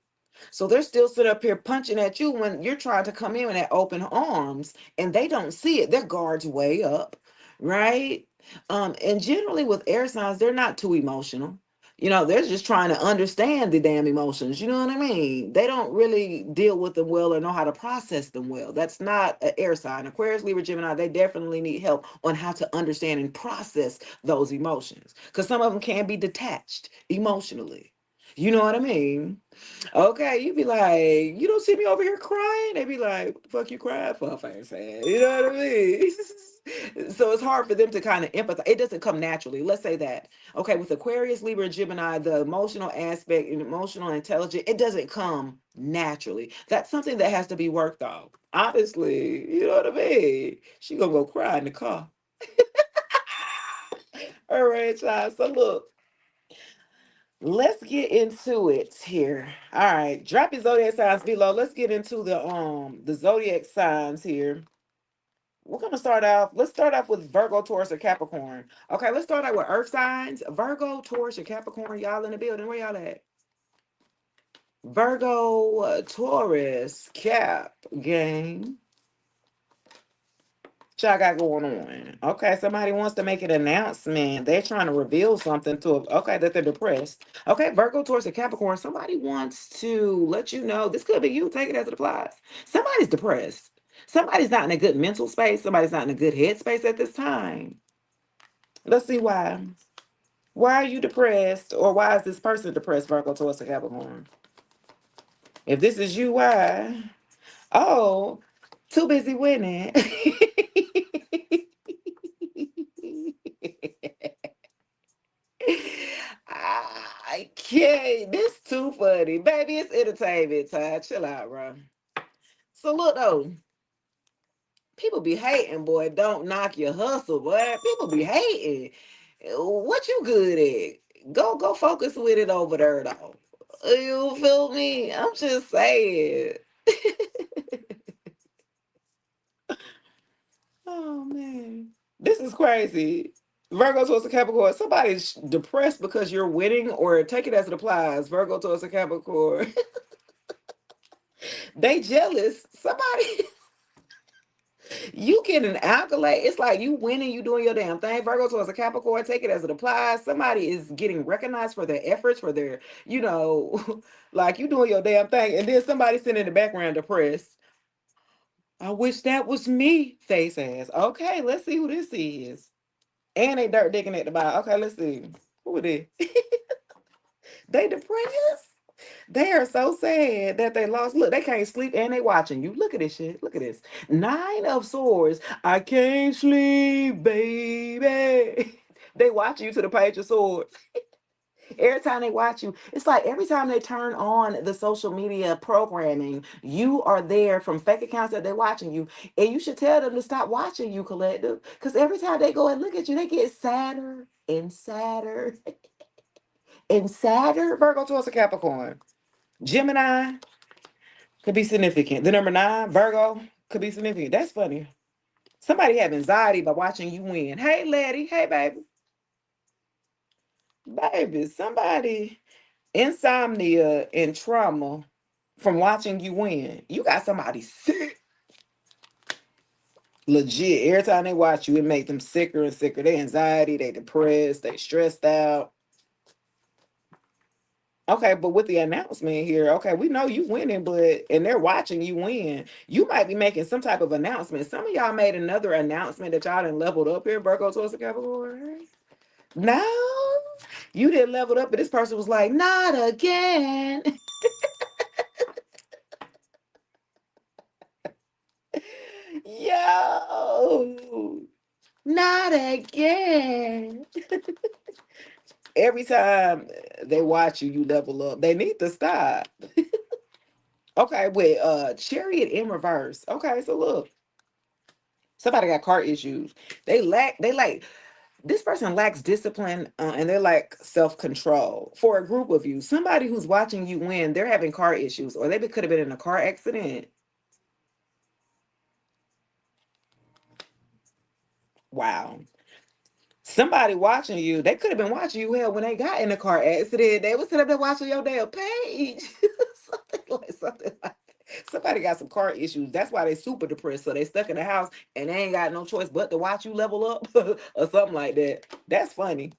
So they're still sitting up here punching at you when you're trying to come in at open arms, and they don't see it. Their guards way up, right? And generally with air signs, they're not too emotional. They're just trying to understand the damn emotions. You know what I mean? They don't really deal with them well or know how to process them well. That's not an air sign. Aquarius, Libra, Gemini, they definitely need help on how to understand and process those emotions, because some of them can be detached emotionally. You know what I mean? Okay, you be like, you don't see me over here crying. They be like, what the fuck you crying for, face ass? You know what I mean? So it's hard for them to kind of empathize. It doesn't come naturally. Let's say that. Okay, with Aquarius, Libra, and Gemini, the emotional aspect and emotional intelligence, it doesn't come naturally. That's something that has to be worked on. Honestly, you know what I mean? She gonna go cry in the car. All right, child. So look. Let's get into it here. All right, drop your zodiac signs below. Let's get into the zodiac signs here. We're gonna start off. Let's start off with Virgo, Taurus, or Capricorn. Okay, let's start out with Earth signs. Virgo, Taurus, or Capricorn. Y'all in the building? Where y'all at? Virgo, Taurus, Cap, gang. What y'all got going on? Okay, somebody wants to make an announcement. They're trying to reveal something to, okay, that they're depressed. Okay, Virgo, Taurus, and Capricorn. Somebody wants to let you know, this could be you. Take it as it applies. Somebody's depressed. Somebody's not in a good mental space. Somebody's not in a good headspace at this time. Let's see why. Why are you depressed? Or why is this person depressed, Virgo, Taurus, and Capricorn? If this is you, why? Oh, too busy winning. I can't. This too funny. Baby, it's entertainment time. Chill out, bro. So look though, people be hating, boy. Don't knock your hustle, boy. People be hating. What you good at? Go focus with it over there though. You feel me? I'm just saying. Oh man. This is crazy. Virgo towards a Capricorn. Somebody's depressed because you're winning, or take it as it applies. Virgo towards a Capricorn. They jealous. Somebody, you get an accolade. It's like you winning, you doing your damn thing. Virgo towards a Capricorn, take it as it applies. Somebody is getting recognized for their efforts, for their, like you doing your damn thing. And then somebody sitting in the background depressed. I wish that was me, face ass. Okay, let's see who this is. And they dirt digging at the bottom. Okay, let's see. Who it is? They depressed. They are so sad that they lost. Look, they can't sleep and they watching you. Look at this shit. Look at this. Nine of Swords. I can't sleep, baby. They watch you to the Page of Swords. Every time they watch you, it's like every time they turn on the social media programming, you are there from fake accounts that they're watching you. And you should tell them to stop watching you, collective. Because every time they go and look at you, they get sadder and sadder and sadder. Virgo towards a Capricorn. Gemini could be significant. The number nine, Virgo, could be significant. That's funny. Somebody have anxiety by watching you win. Hey, lady. Hey, baby. Baby, somebody insomnia and trauma from watching you win. You got somebody sick. Legit. Every time they watch you, it make them sicker and sicker. They anxiety, they depressed, they stressed out. Okay, but with the announcement here, okay, we know you winning, but and they're watching you win. You might be making some type of announcement. Some of y'all made another announcement that y'all done leveled up here, Virgo towards the Capricorn. No, you didn't level up, but this person was like, not again. Yo, not again. Every time they watch you, you level up. They need to stop. Okay, with Chariot in reverse. Okay, so look, somebody got car issues. They like this person lacks discipline and they lack self-control. For a group of you, somebody who's watching you win, they're having car issues, or they could have been in a car accident. Wow. Somebody watching you. They could have been watching you hell when they got in the car accident. They was sitting up there watching your damn page. Something like that. Somebody got some car issues. That's why they super depressed. So they stuck in the house and they ain't got no choice but to watch you level up or something like that. That's funny.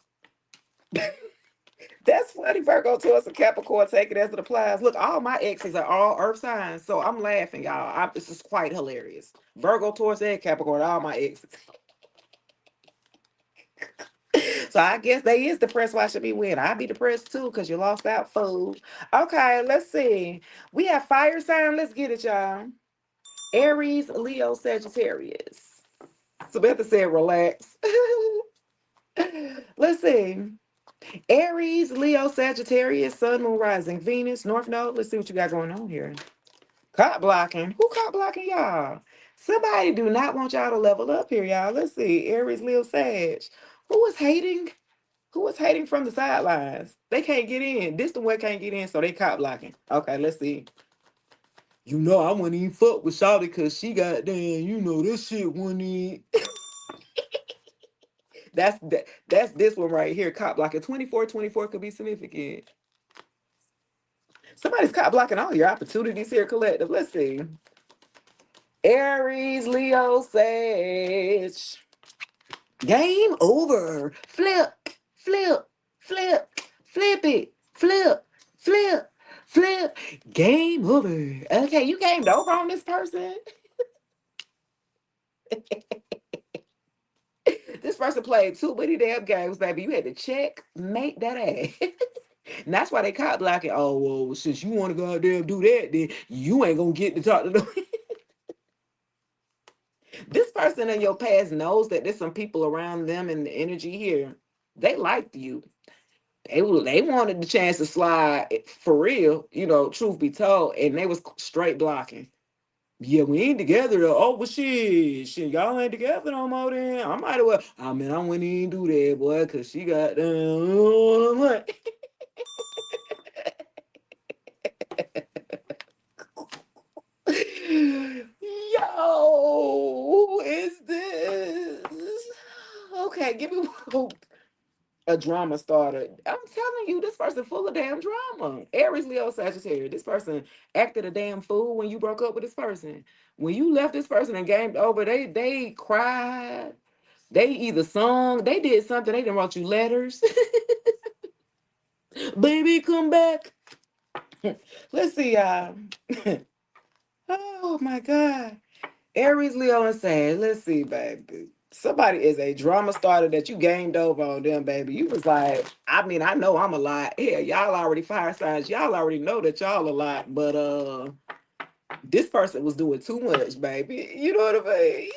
That's funny, Virgo to us, a Capricorn, take it as it applies. Look, all my exes are all earth signs, so I'm laughing, y'all. This is quite hilarious. Virgo, Taurus, and Capricorn, all my exes. So I guess they is depressed. Why should be win? I'd be depressed too because you lost that food. Okay, let's see. We have fire sign. Let's get it, y'all. Aries, Leo, Sagittarius. Samantha said, relax. Let's see. Aries, Leo, Sagittarius, Sun, Moon, Rising, Venus, North Node. Let's see what you got going on here. Cop blocking. Who cop blocking y'all? Somebody do not want y'all to level up here, y'all. Let's see. Aries, Leo, Sag. Who is hating? Who is hating from the sidelines? They can't get in. This the one can't get in, so they cop blocking. Okay, let's see. You know, I wouldn't even fuck with Shawty because she got damn, this shit wouldn't even. That's this one right here. Cop blocking. 24 could be significant. Somebody's cop blocking all your opportunities here, collective. Let's see. Aries, Leo, Sage. Game over. Flip, flip, flip, flip it, flip, flip, flip. Game over. Okay, you gamed over on this person. This person played too many damn games, baby. You had to check, make that ass. And that's why they caught blocking. Oh, well, since you want to go out there and do that, then you ain't gonna get to talk to them. This person in your past knows that there's some people around them and the energy here. They liked you. They wanted the chance to slide for real, truth be told, and they was straight blocking. Yeah, we ain't together though. Oh, well, shit, y'all ain't together no more then. I might as well. I mean, I wouldn't even do that, boy, because she got down. Yo, who is this? Okay, give me a drama starter. I'm telling you, this person full of damn drama. Aries, Leo, Sagittarius. This person acted a damn fool when you broke up with this person. When you left this person and gamed over, they cried. They either sung, they did something. They didn't wrote you letters. Baby, come back. Let's see, y'all. Oh my God. Aries, Leo, and Sag. Let's see, baby. Somebody is a drama starter that you gamed over on them, baby. You was like, I mean, I know I'm a lot. Yeah, y'all already fire signs. Y'all already know that y'all a lot, but this person was doing too much, baby. You know what I mean?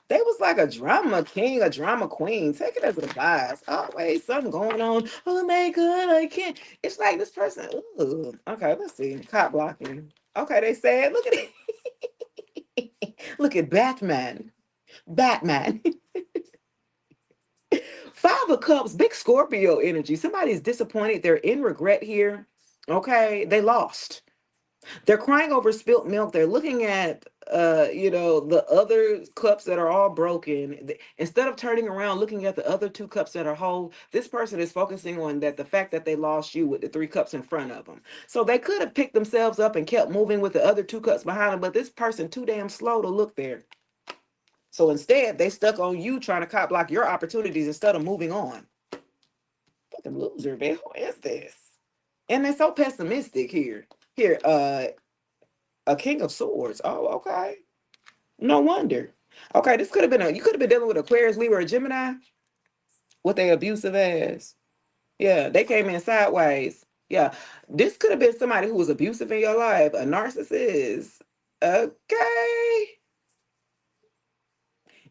They was like a drama king, a drama queen. Take it as advice. Always something going on. Oh my God, I can't. It's like this person. Ooh. Okay, let's see. Cop blocking. Okay, they said, look at it. Look at Batman. Batman. Five of Cups, big Scorpio energy. Somebody's disappointed. They're in regret here. Okay, they lost. They're crying over spilt milk. They're looking at the other cups that are all broken. Instead of turning around looking at the other two cups that are whole, this person is focusing on that the fact that they lost you with the three cups in front of them. So they could have picked themselves up and kept moving with the other two cups behind them, but this person too damn slow to look there. So instead, they stuck on you trying to cop block your opportunities instead of moving on. Fucking loser, man. Who is this? And they're so pessimistic here. Here, a King of Swords. Oh, okay. No wonder. Okay, this could have been you could have been dealing with Aquarius, Libra, or Gemini with their abusive ass. Yeah, they came in sideways. Yeah, this could have been somebody who was abusive in your life, a narcissist. Okay.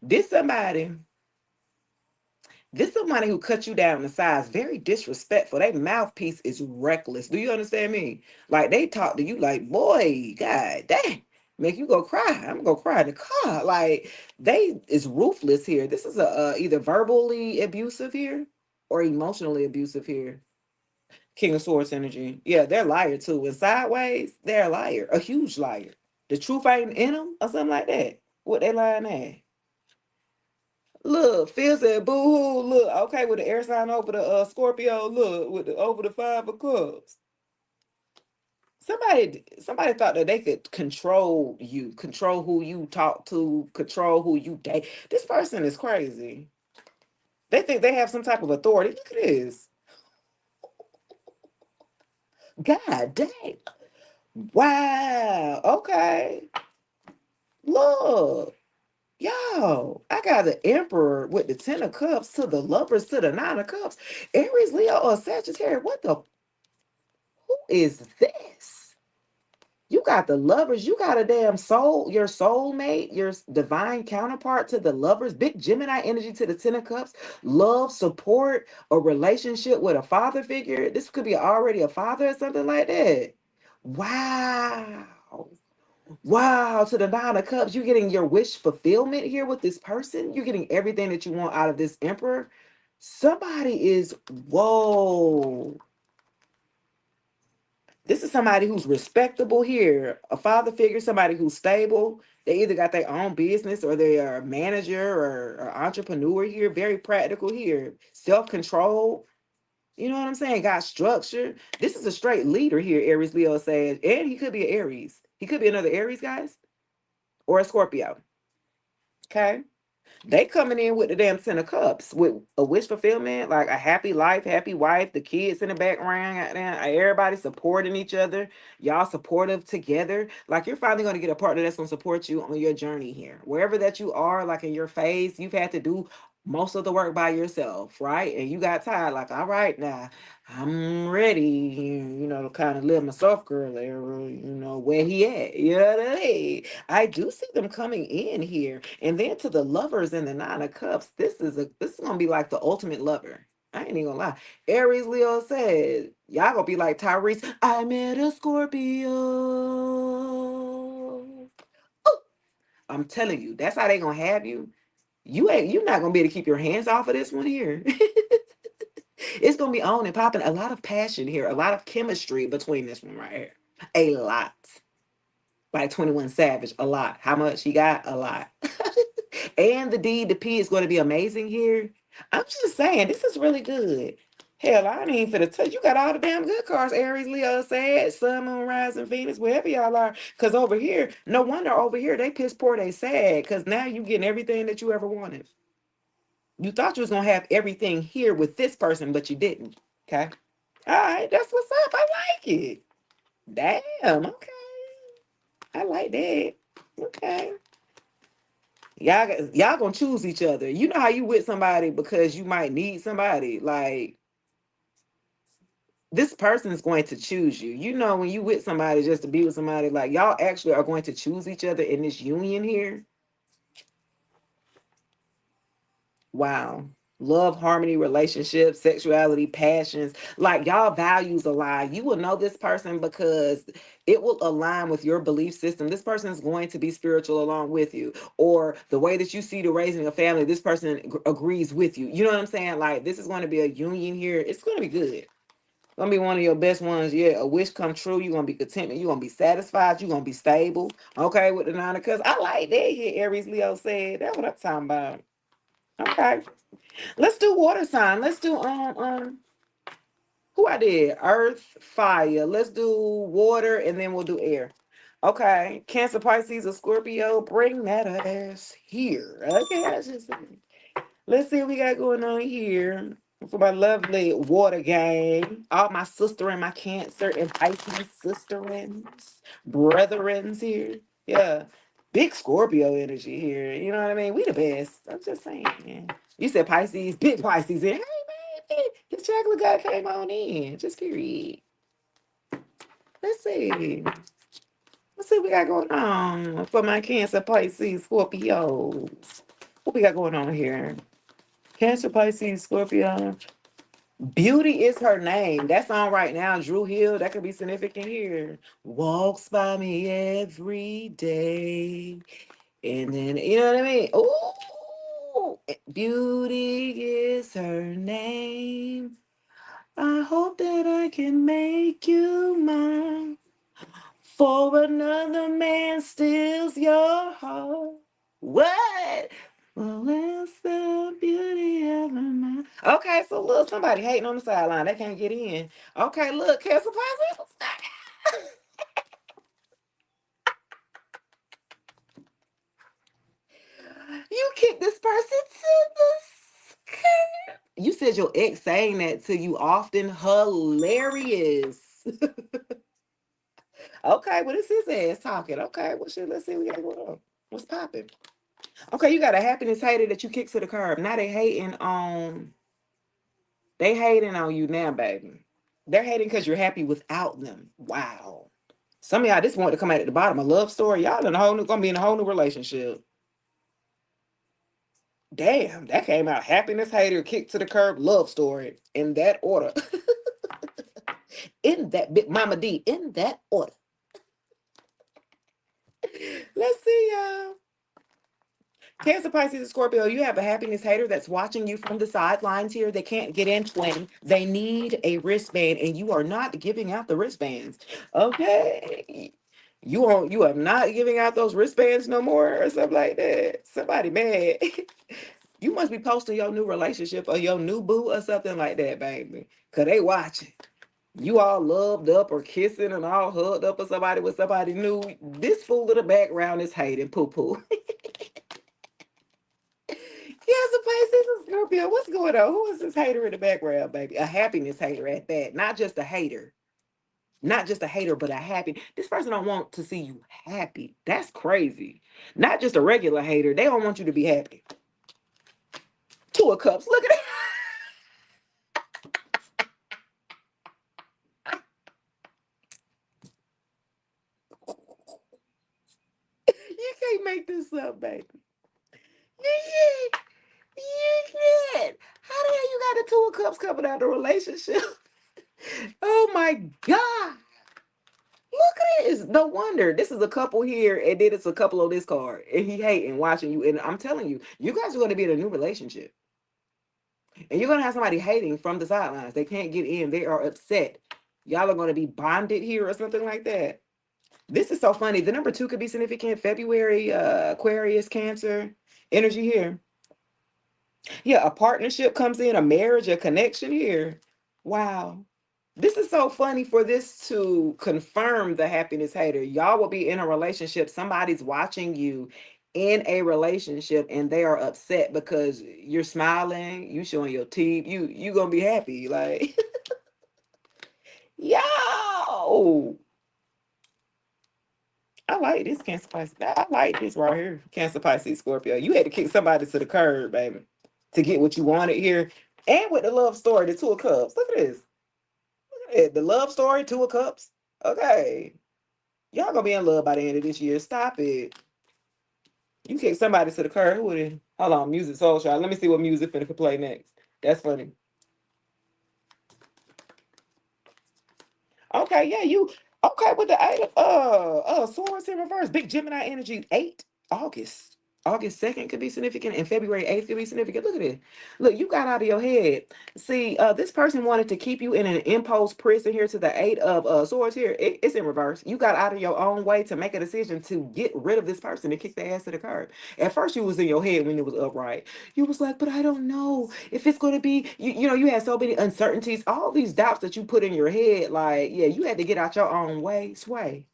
This somebody This somebody who cut you down in size, very disrespectful. Their mouthpiece is reckless. Do you understand me? Like they talk to you like, boy, God dang, make you go cry. I'm gonna go cry in the car. Like they is ruthless here. This is a either verbally abusive here or emotionally abusive here. King of Swords energy. Yeah, they're liar too. And sideways, they're a liar, a huge liar. The truth ain't in them or something like that. What they lying at? Look, Phil said, boo hoo. Look, okay, with the air sign over the Scorpio. Look, with the over the 5 of Cups. Somebody thought that they could control you, control who you talk to, control who you date. This person is crazy. They think they have some type of authority. Look at this. God dang. Wow. Okay. Look. Yo, I got the Emperor with the 10 of Cups to the Lovers to the 9 of Cups. Aries, Leo, or Sagittarius. What the? Who is this? You got the Lovers. You got a damn soul, your soulmate, your divine counterpart to the Lovers. Big Gemini energy to the 10 of Cups. Love, support, a relationship with a father figure. This could be already a father or something like that. Wow. Wow, to the 9 of Cups, you're getting your wish fulfillment here with this person. You're getting everything that you want out of this Emperor. Somebody is, whoa. This is somebody who's respectable here, a father figure, somebody who's stable. They either got their own business or they are a manager or entrepreneur here, very practical here, self-control. You know what I'm saying? Got structure. This is a straight leader here, Aries, Leo, Sag, and he could be an Aries. He could be another Aries, guys, or a Scorpio. Okay. They coming in with the damn 10 of Cups with a wish fulfillment, like a happy life, happy wife, the kids in the background, goddamn, everybody supporting each other, y'all supportive together. Like you're finally going to get a partner that's going to support you on your journey here. Wherever that you are, like in your phase, you've had to do most of the work by yourself, right? And you got tired, like, all right, now I'm ready, to kind of live myself girl there, where he at. You know what I mean? I do see them coming in here. And then to the Lovers in the 9 of Cups, this is gonna be like the ultimate lover. I ain't even gonna lie. Aries Leo said, y'all gonna be like Tyrese. I met a Scorpio. I'm telling you, that's how they gonna have you. You're not gonna be able to keep your hands off of this one here. It's gonna be on and popping. A lot of passion here, a lot of chemistry between this one right here. A lot. Like 21 Savage, a lot. How much he got? A lot. And the D, the P is going to be amazing here. I'm just saying, this is really good. Hell, I ain't even finna tell you. Got all the damn good cards. Aries, Leo, Sag, Sun, Moon, Rising, Venus, wherever y'all are. Because over here, no wonder over here they piss poor, they sad. Because now you getting everything that you ever wanted. You thought you was going to have everything here with this person, but you didn't. Okay? All right, that's what's up. I like it. Damn, okay. I like that. Okay. Y'all gonna choose each other. You know how you with somebody because you might need somebody. Like this person's going to choose you. You know when you with somebody just to be with somebody, like y'all actually are going to choose each other in this union here. Wow. Love, harmony, relationships, sexuality, passions. Like y'all values align. You will know this person because it will align with your belief system. This person is going to be spiritual along with you. Or the way that you see the raising a family, this person agrees with you. You know what I'm saying? Like this is going to be a union here. It's going to be good. Gonna be one of your best ones. Yeah, a wish come true. You're gonna be content. You're gonna be satisfied. You're gonna be stable. Okay, with the 9 of Cups. I like that here, Aries Leo said. That's what I'm talking about. Okay. Let's do water sign. Let's do who I did? Earth, fire. Let's do water and then we'll do air. Okay. Cancer, Pisces, or Scorpio. Bring that ass here. Okay. Let's see what we got going on here. For my lovely water gang. All my sister and my Cancer and Pisces sisterins, brethrens here. Yeah. Big Scorpio energy here. You know what I mean? We the best. I'm just saying, man. You said Pisces, big Pisces in. Hey, baby. The chocolate guy came on in. Just period. Let's see. Let's see what we got going on for my Cancer, Pisces, Scorpios. What we got going on here? Cancer, Pisces, Scorpio. Beauty is her name. That's on right now. Drew Hill, that could be significant here. Walks by me every day. And then, you know what I mean? Oh, beauty is her name. I hope that I can make you mine. For another man steals your heart. What? Well, Okay, so look, somebody hating on the sideline. They can't get in. Okay, look, Cancer Pisces. You kick this person to the curb. You said your ex saying that to you often. Hilarious. Okay, well, this is his ass talking. Okay, well, shit, let's see what we got going on. What's popping? Okay, you got a happiness hater that you kick to the curb. Now they hating on you now, baby. They're hating because you're happy without them. Wow. Some of y'all just want to come out at the bottom. A love story. Y'all in a whole new gonna be in a whole new relationship. Damn, that came out. Happiness hater, kick to the curb, love story. In that order. In that bit Mama D, in that order. Let's see, y'all. Cancer, Pisces, and Scorpio, you have a happiness hater that's watching you from the sidelines here. They can't get in twin. They need a wristband, and you are not giving out the wristbands. Okay. You are not giving out those wristbands no more or something like that. Somebody mad. You must be posting your new relationship or your new boo or something like that, baby. Cause they watching. You all loved up or kissing and all hugged up or somebody with somebody new. This fool in the background is hating poo poo. Yes, a Pisces and Scorpio. What's going on? Who is this hater in the background, baby? A happiness hater at that. Not just a hater. Not just a hater, but a happy. This person don't want to see you happy. That's crazy. Not just a regular hater. They don't want you to be happy. Two of Cups. Look at it. You can't make this up, baby. You can't. You can't. How the hell you got the Two of Cups coming out of the relationship? Oh my God. Look at this. No wonder. This is a couple here, and then it's a couple on this card. And he hating watching you. And I'm telling you, you guys are going to be in a new relationship. And you're going to have somebody hating from the sidelines. They can't get in. They are upset. Y'all are going to be bonded here or something like that. This is so funny. The number two could be significant. February, Aquarius, Cancer, energy here. Yeah, a partnership comes in, a marriage, a connection here. Wow. This is so funny for this to confirm the happiness hater. Y'all will be in a relationship. Somebody's watching you in a relationship and they are upset because you're smiling, you showing your teeth, you gonna be happy. Like, yo. I like this Cancer Pisces. I like this right here. Cancer Pisces Scorpio. You had to kick somebody to the curb, baby, to get what you wanted here. And with the love story, the Two of Cups. Look at this. Look at it. The love story, Two of Cups. Okay. Y'all gonna be in love by the end of this year. Stop it. You kick somebody to the curb. Who would it? Hold on, music soul child. Let me see what music finna could play next. That's funny. Okay, yeah, you okay with the eight of swords in reverse. Big Gemini energy, 8 August. August 2nd could be significant and February 8th could be significant. Look at it. Look, you got out of your head. See, this person wanted to keep you in an imposed prison here to the 8 of swords here. It's in reverse. You got out of your own way to make a decision to get rid of this person and kick their ass to the curb. At first, you was in your head when it was upright. You was like, but I don't know if it's going to be, you had so many uncertainties, all these doubts that you put in your head. Like, yeah, you had to get out your own way, sway,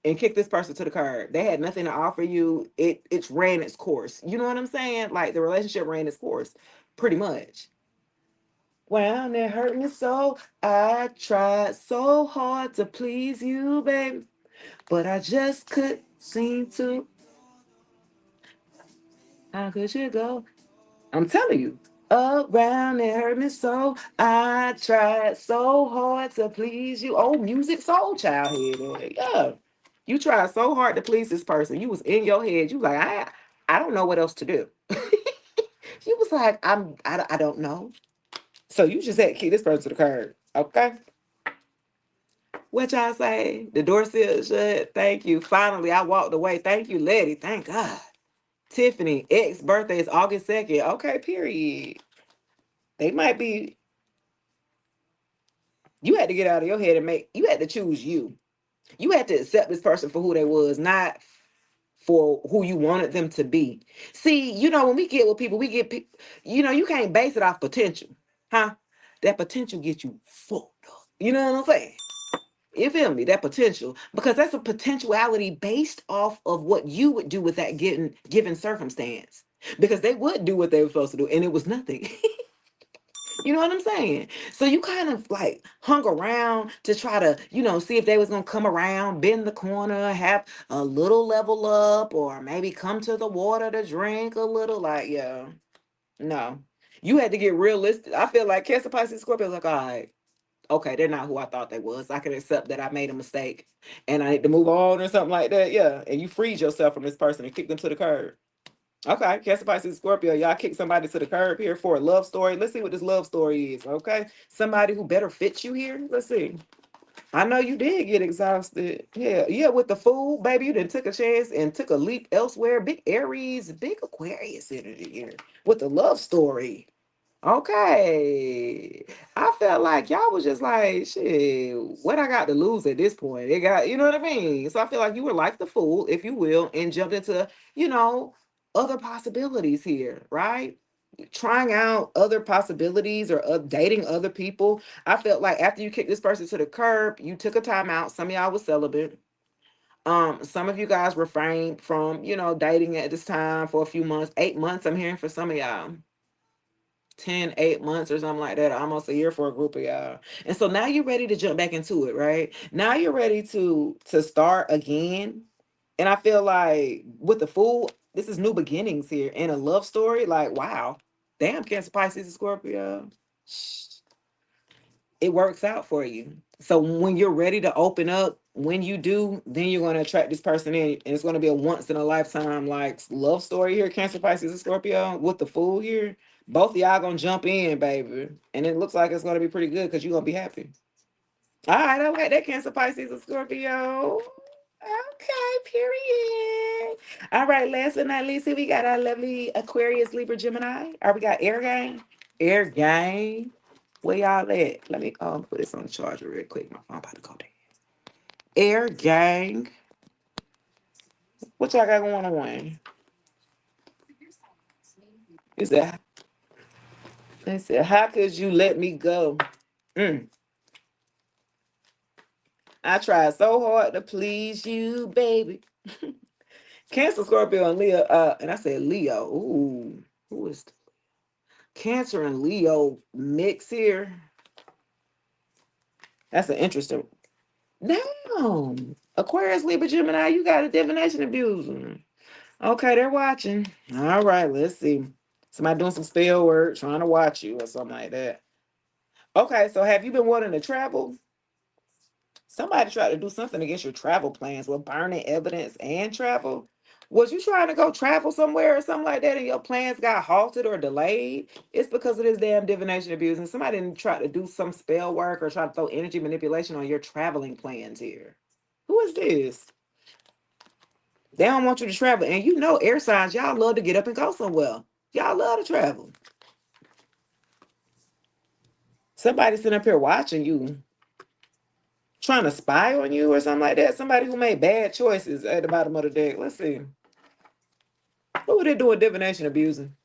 and kick this person to the curb. They had nothing to offer you. It's ran its course. You know what I'm saying? Like the relationship ran its course, pretty much. Well, it hurt me so. I tried so hard to please you, baby, but I just could seem to. How could you go? I'm telling you, around it hurt me so. I tried so hard to please you. Oh, music soul child here. Yeah. You tried so hard to please this person. You was in your head. You like, I don't know what else to do. You was like, I don't know. So you just had to keep this person to the curb. Okay. What y'all say? The door still shut. Thank you. Finally, I walked away. Thank you, Letty. Thank God. Tiffany, ex birthday is August 2nd. Okay, period. They might be. You had to get out of your head and you had to choose you. You had to accept this person for who they was, not for who you wanted them to be. See, when we get with people, you can't base it off potential. Huh? That potential gets you fucked up. You know what I'm saying? You feel me? That potential, because that's a potentiality based off of what you would do with that given circumstance. Because they would do what they were supposed to do, and it was nothing. You know what I'm saying? So you kind of like hung around to try to, see if they was gonna come around, bend the corner, have a little level up, or maybe come to the water to drink a little. Like, yeah, no. You had to get realistic. I feel like Cancer, Pisces, Scorpio, like, all right, okay, they're not who I thought they was. I can accept that I made a mistake and I need to move on or something like that. Yeah. And you freed yourself from this person and kicked them to the curb. Okay, Cancer, Pisces, Scorpio, y'all kick somebody to the curb here for a love story. Let's see what this love story is. Okay, somebody who better fits you here. Let's see. I know you did get exhausted. Yeah, with the fool, baby, you done took a chance and took a leap elsewhere. Big Aries, big Aquarius energy here with the love story. Okay. I felt like y'all was just like, shit, what I got to lose at this point? It got, you know what I mean? So I feel like you were like the fool, if you will, and jumped into, you know, other possibilities here, right? Trying out other possibilities or dating other people. I felt like after you kicked this person to the curb, you took a time out. Some of y'all was celibate. Some of you guys refrained from, dating at this time for a few months, 8 months. I'm hearing for some of y'all. 8 months or something like that, almost a year for a group of y'all. And so now you're ready to jump back into it, right? Now you're ready to start again. And I feel like with the fool, this is new beginnings here in a love story. Like, wow, damn, Cancer, Pisces, and Scorpio. It works out for you. So when you're ready to open up, when you do, then you're going to attract this person in, and it's going to be a once in a lifetime like love story here, Cancer, Pisces, and Scorpio with the fool here. Both of y'all gonna jump in, baby, and it looks like it's gonna be pretty good because you're gonna be happy. All right, I like that, Cancer, Pisces, and Scorpio. Okay, period. All right, last but not least, here we got our lovely Aquarius, Libra, Gemini. Or we got Air Gang. Air Gang. Where y'all at? Let me put this on the charger real quick. My phone about to go dead. Air Gang. What y'all got going on? Is that they said, how could you let me go? Mm. I tried so hard to please you, baby. Cancer, Scorpio, and Leo. And I said Leo. Ooh, who is Cancer and Leo mix here? That's an interesting. Damn. Aquarius, Libra, Gemini, you got a divination abuser. Okay, they're watching. All right, let's see. Somebody doing some spell work, trying to watch you or something like that. Okay, so have you been wanting to travel? Somebody tried to do something against your travel plans with burning evidence and travel. Was you trying to go travel somewhere or something like that and your plans got halted or delayed? It's because of this damn divination abuse. And somebody didn't try to do some spell work or try to throw energy manipulation on your traveling plans here. Who is this? They don't want you to travel. And you know, air signs, y'all love to get up and go somewhere. Y'all love to travel. Somebody sitting up here watching you, trying to spy on you or something like that. Somebody who made bad choices at the bottom of the deck. Let's see. What were they doing divination abusing?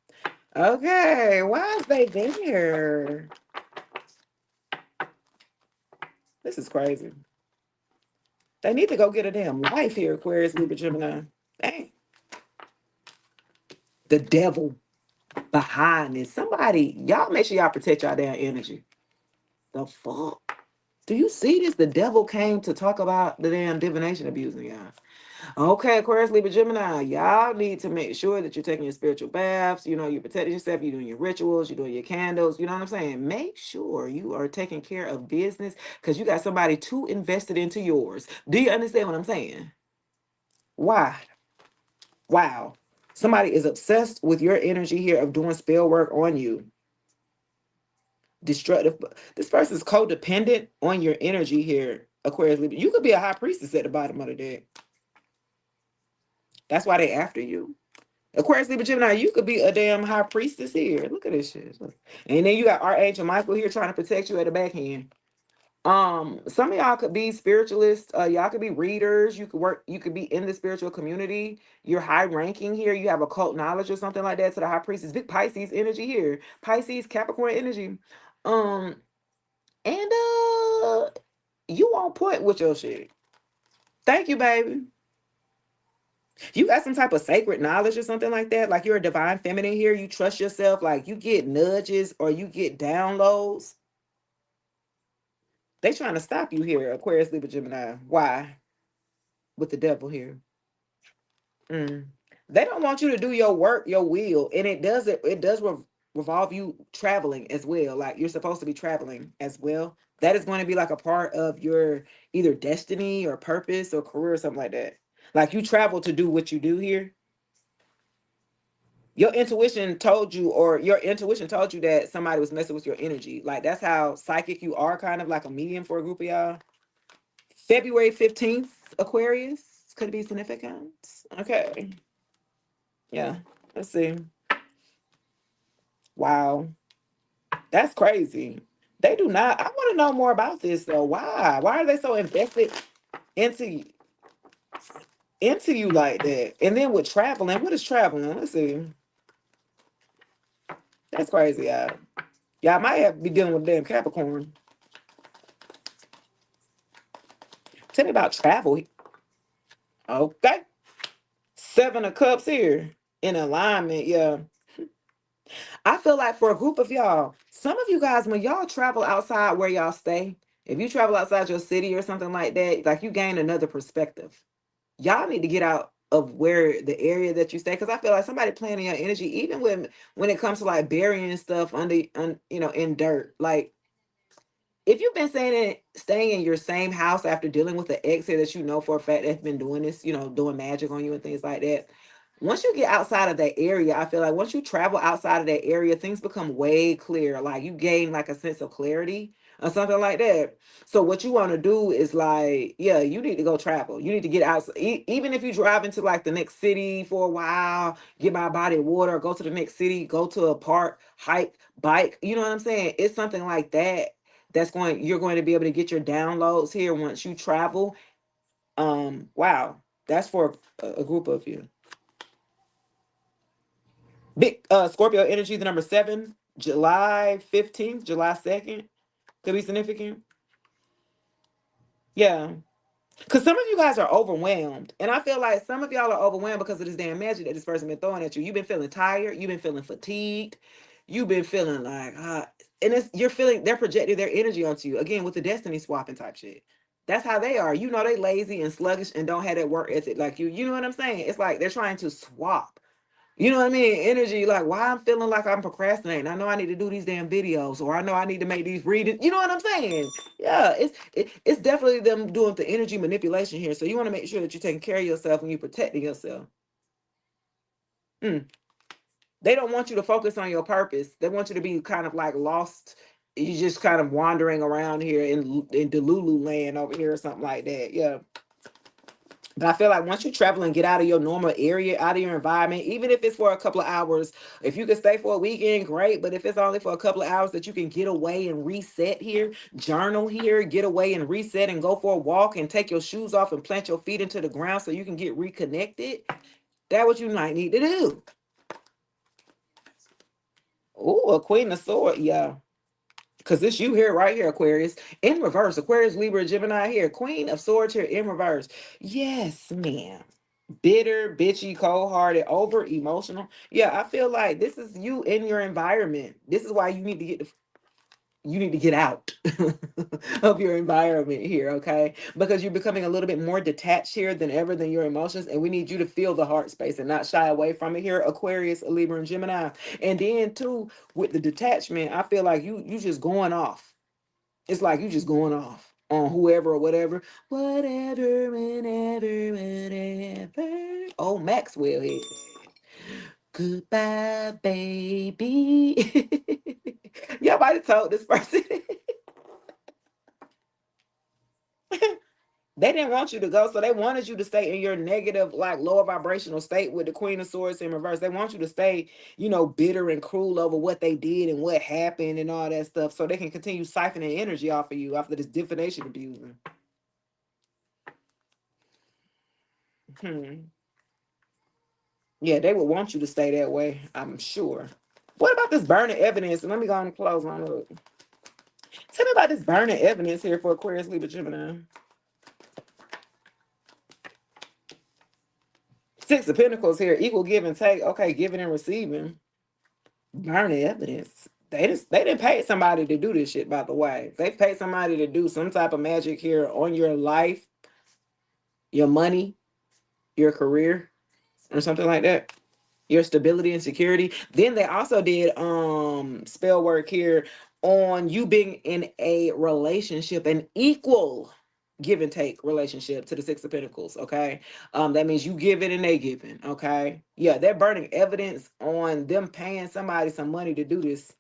Okay, why is they there? This is crazy. They need to go get a damn life here, Aquarius, Libra, Gemini. Dang. The devil behind this. Somebody, y'all make sure y'all protect y'all damn energy. The fuck? Do you see this? The devil came to talk about the damn divination abusing y'all. Okay, Aquarius, Libra, Gemini, y'all need to make sure that you're taking your spiritual baths. You're protecting yourself. You're doing your rituals. You're doing your candles. You know what I'm saying? Make sure you are taking care of business because you got somebody too invested into yours. Do you understand what I'm saying? Why? Wow. Somebody is obsessed with your energy here of doing spell work on you. Destructive. This person's codependent on your energy here, Aquarius, Libra. You could be a high priestess at the bottom of the deck. That's why they after you. Aquarius, Libra, Gemini, you could be a damn high priestess here. Look at this shit. And then you got Archangel Michael here trying to protect you at the backhand. Some of y'all could be spiritualists. Y'all could be readers. You could be in the spiritual community. You're high ranking here. You have occult knowledge or something like that. So the high priestess, big Pisces energy here. Pisces, Capricorn energy. Um, and you on point with your shit. Thank you, baby. You got some type of sacred knowledge or something like that. Like you're a divine feminine here. You trust yourself. Like you get nudges or you get downloads. They trying to stop you here, Aquarius, Libra, Gemini. Why? With the devil here. Mm. They don't want you to do your work, your will, and it does revolve you traveling as well. Like you're supposed to be traveling as well. That is going to be like a part of your either destiny or purpose or career or something like that. Like you travel to do what you do here. Your intuition told you, or your intuition told you that somebody was messing with your energy. Like that's how psychic you are, kind of like a medium for a group of y'all. February 15th, Aquarius could be significant. Okay. Yeah. Let's see. Wow. That's crazy. They do not. I want to know more about this though. Why? Why are they so invested into into you like that? And then with traveling, what is traveling? Let's see. That's crazy, y'all. Y'all might have to be dealing with damn Capricorn. Tell me about travel. Okay. Seven of Cups here in alignment. Yeah. I feel like for a group of y'all, some of you guys, when y'all travel outside where y'all stay, if you travel outside your city or something like that, like you gain another perspective. Y'all need to get out of where the area that you stay, because I feel like somebody playing in your energy, even when it comes to like burying stuff in dirt. Like if you've been staying in your same house after dealing with the ex here that you know for a fact that's been doing this, doing magic on you and things like that. Once you get outside of that area, I feel like once you travel outside of that area, things become way clearer. Like you gain like a sense of clarity or something like that. So what you want to do is like, yeah, you need to go travel. You need to get out. Even if you drive into like the next city for a while, get by a body of water, go to the next city, go to a park, hike, bike. You know what I'm saying? It's something like that you're going to be able to get your downloads here once you travel. Wow, that's for a group of you. Big Scorpio energy, the number 7, July 15th, July 2nd, could be significant. Yeah. Because some of you guys are overwhelmed. And I feel like some of y'all are overwhelmed because of this damn magic that this person been throwing at you. You've been feeling tired. You've been feeling fatigued. You've been feeling like, and you're feeling they're projecting their energy onto you. Again, with the destiny swapping type shit. That's how they are. They lazy and sluggish and don't have that work ethic like you. You know what I'm saying? It's like they're trying to swap. You know what I mean? Energy, like why I'm feeling like I'm procrastinating. I know I need to do these damn videos, or I know I need to make these readings. You know what I'm saying? Yeah, it's definitely them doing the energy manipulation here. So you want to make sure that you're taking care of yourself and you're protecting yourself. Mm. They don't want you to focus on your purpose. They want you to be kind of like lost. You just kind of wandering around here in Delulu land over here or something like that. Yeah. But I feel like once you travel and get out of your normal area, out of your environment, even if it's for a couple of hours, if you can stay for a weekend, great. But if it's only for a couple of hours that you can get away and reset here, journal here, get away and reset and go for a walk and take your shoes off and plant your feet into the ground so you can get reconnected, that's what you might need to do. Oh, a Queen of Swords. Yeah. Because it's you here, right here, Aquarius. In reverse. Aquarius, Libra, Gemini here. Queen of Swords here in reverse. Yes, ma'am. Bitter, bitchy, cold-hearted, over emotional. Yeah, I feel like this is you in your environment. This is why you need to get out of your environment here, okay? Because you're becoming a little bit more detached here than ever than your emotions, and we need you to feel the heart space and not shy away from it here, Aquarius, Libra, and Gemini. And then too, with the detachment, I feel like you just going off. It's like you just going off on whoever or whatever. Whatever, whenever, whatever. Oh, Maxwell here. Goodbye, baby. Y'all might have told this person. They didn't want you to go, so they wanted you to stay in your negative, like lower vibrational state with the Queen of Swords in reverse. They want you to stay, bitter and cruel over what they did and what happened and all that stuff, so they can continue siphoning energy off of you after this divination abusing. Hmm. Yeah, they would want you to stay that way, I'm sure. What about this burning evidence? And let me go on and close on up. Tell me about this burning evidence here for Aquarius, Libra, Gemini. Six of Pentacles here, equal give and take. Okay, giving and receiving. Burning evidence. They didn't pay somebody to do this shit, by the way. They paid somebody to do some type of magic here on your life, your money, your career, or something like that. Your stability and security. Then they also did spell work here on you being in a relationship, an equal give and take relationship to the Six of Pentacles. Okay. That means you giving and they giving. Okay. Yeah, they're burning evidence on them paying somebody some money to do this.